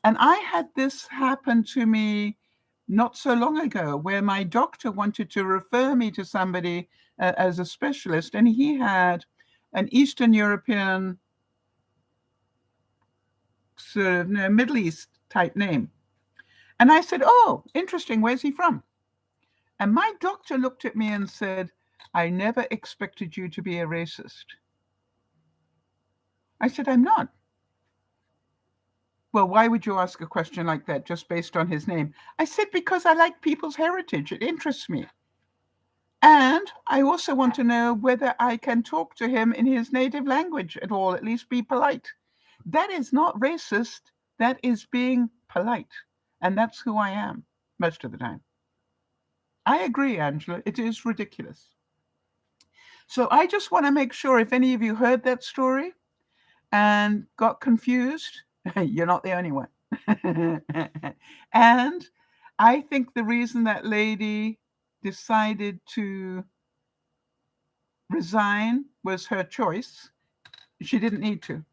And I had this happen to me not so long ago where my doctor wanted to refer me to somebody as a specialist, and he had an Eastern European sort of Middle East type name. And I said, oh, interesting. Where's he from? And my doctor looked at me and said, I never expected you to be a racist. I said, I'm not. Well, why would you ask a question like that just based on his name? I said, because I like people's heritage. It interests me. And I also want to know whether I can talk to him in his native language at all, at least be polite. That is not racist. That is being polite. And that's who I am most of the time. I agree, Angela. It is ridiculous. So I just want to make sure if any of you heard that story and got confused, you're not the only one. And I think the reason that lady decided to resign was her choice. She didn't need to.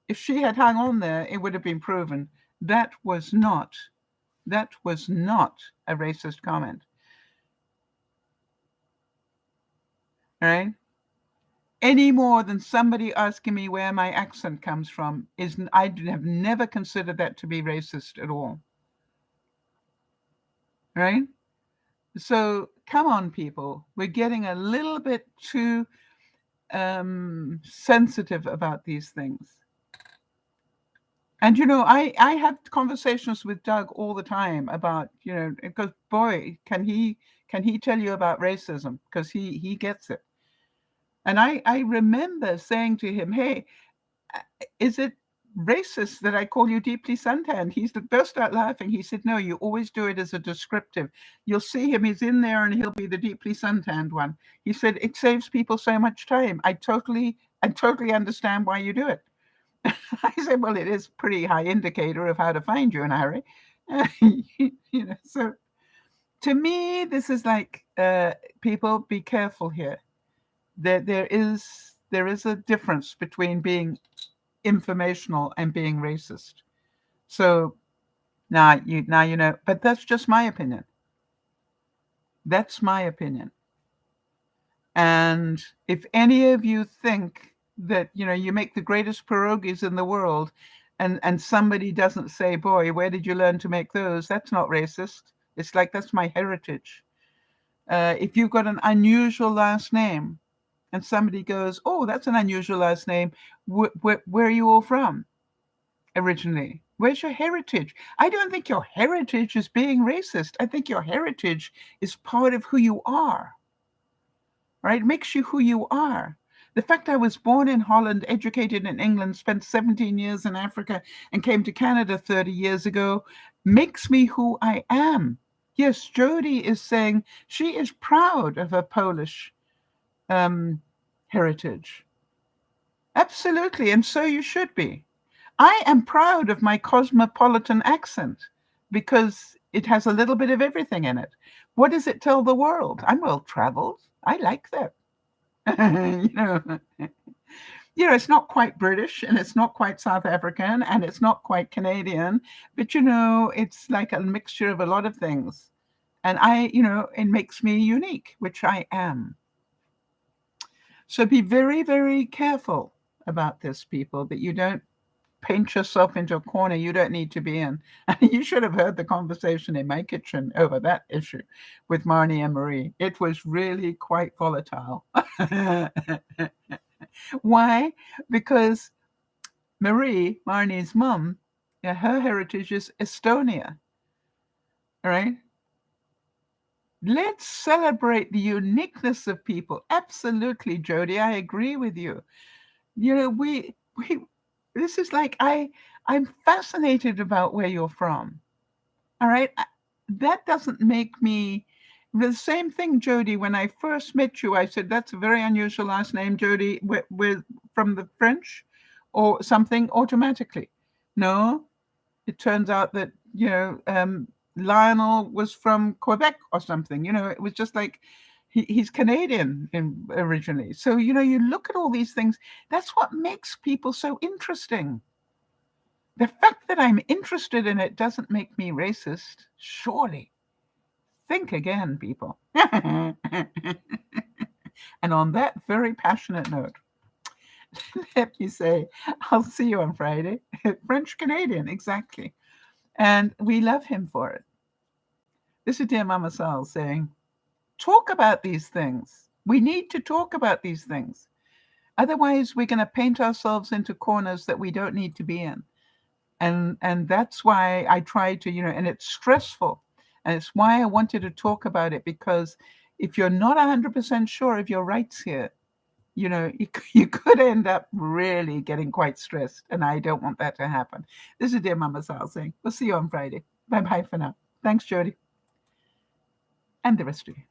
If she had hung on there, it would have been proven that was not a racist comment. All right? Any more than somebody asking me where my accent comes from I have never considered that to be racist at all. Right? So come on, people. We're getting a little bit too sensitive about these things. And, I have conversations with Doug all the time about, because boy, can he tell you about racism, because he gets it. And I remember saying to him, hey, is it racist that I call you deeply suntanned? He burst out laughing. He said, no, you always do it as a descriptive. You'll see him, he's in there and he'll be the deeply suntanned one. He said, it saves people so much time. I totally understand why you do it. I said, well, it is a pretty high indicator of how to find you in a hurry. So to me, this is like, people, be careful here. There is a difference between being informational and being racist. So now you know, but that's just my opinion. That's my opinion. And if any of you think that, you make the greatest pierogies in the world and somebody doesn't say, boy, where did you learn to make those? That's not racist. It's like, that's my heritage. If you've got an unusual last name and somebody goes, oh, that's an unusual last name, where are you all from originally? Where's your heritage? I don't think your heritage is being racist. I think your heritage is part of who you are. Right? It makes you who you are. The fact I was born in Holland, educated in England, spent 17 years in Africa, and came to Canada 30 years ago makes me who I am. Yes, Jody is saying she is proud of her Polish heritage. Absolutely, and so you should be. I am proud of my cosmopolitan accent because it has a little bit of everything in it. What does it tell the world? I'm well traveled. I like that. It's not quite British and it's not quite South African and it's not quite Canadian, but it's like a mixture of a lot of things. And it makes me unique, which I am. So be very, very careful about this, people, that you don't paint yourself into a corner you don't need to be in. You should have heard the conversation in my kitchen over that issue with Marnie and Marie. It was really quite volatile. Why? Because Marie, Marnie's mum, her heritage is Estonia, all right? Let's celebrate the uniqueness of people. Absolutely, Jody, I agree with you. You know, we this is like I'm fascinated about where you're from. All right? That doesn't make me the same thing, Jody. When I first met you, I said that's a very unusual last name, Jody, with from the French or something automatically. No, it turns out that Lionel was from Quebec or something. It was just like he's Canadian originally. So you look at all these things. That's what makes people so interesting. The fact that I'm interested in it doesn't make me racist. Surely, think again, people. And on that very passionate note, let me say, I'll see you on Friday. French Canadian, exactly. And we love him for it. This is DearMamaSal saying, talk about these things. We need to talk about these things. Otherwise, we're going to paint ourselves into corners that we don't need to be in. And that's why I try to, and it's stressful. And it's why I wanted to talk about it, because if you're not 100% sure of your rights here, you could end up really getting quite stressed. And I don't want that to happen. This is DearMamaSal saying, we'll see you on Friday. Bye-bye for now. Thanks, Jody. And the rest of you.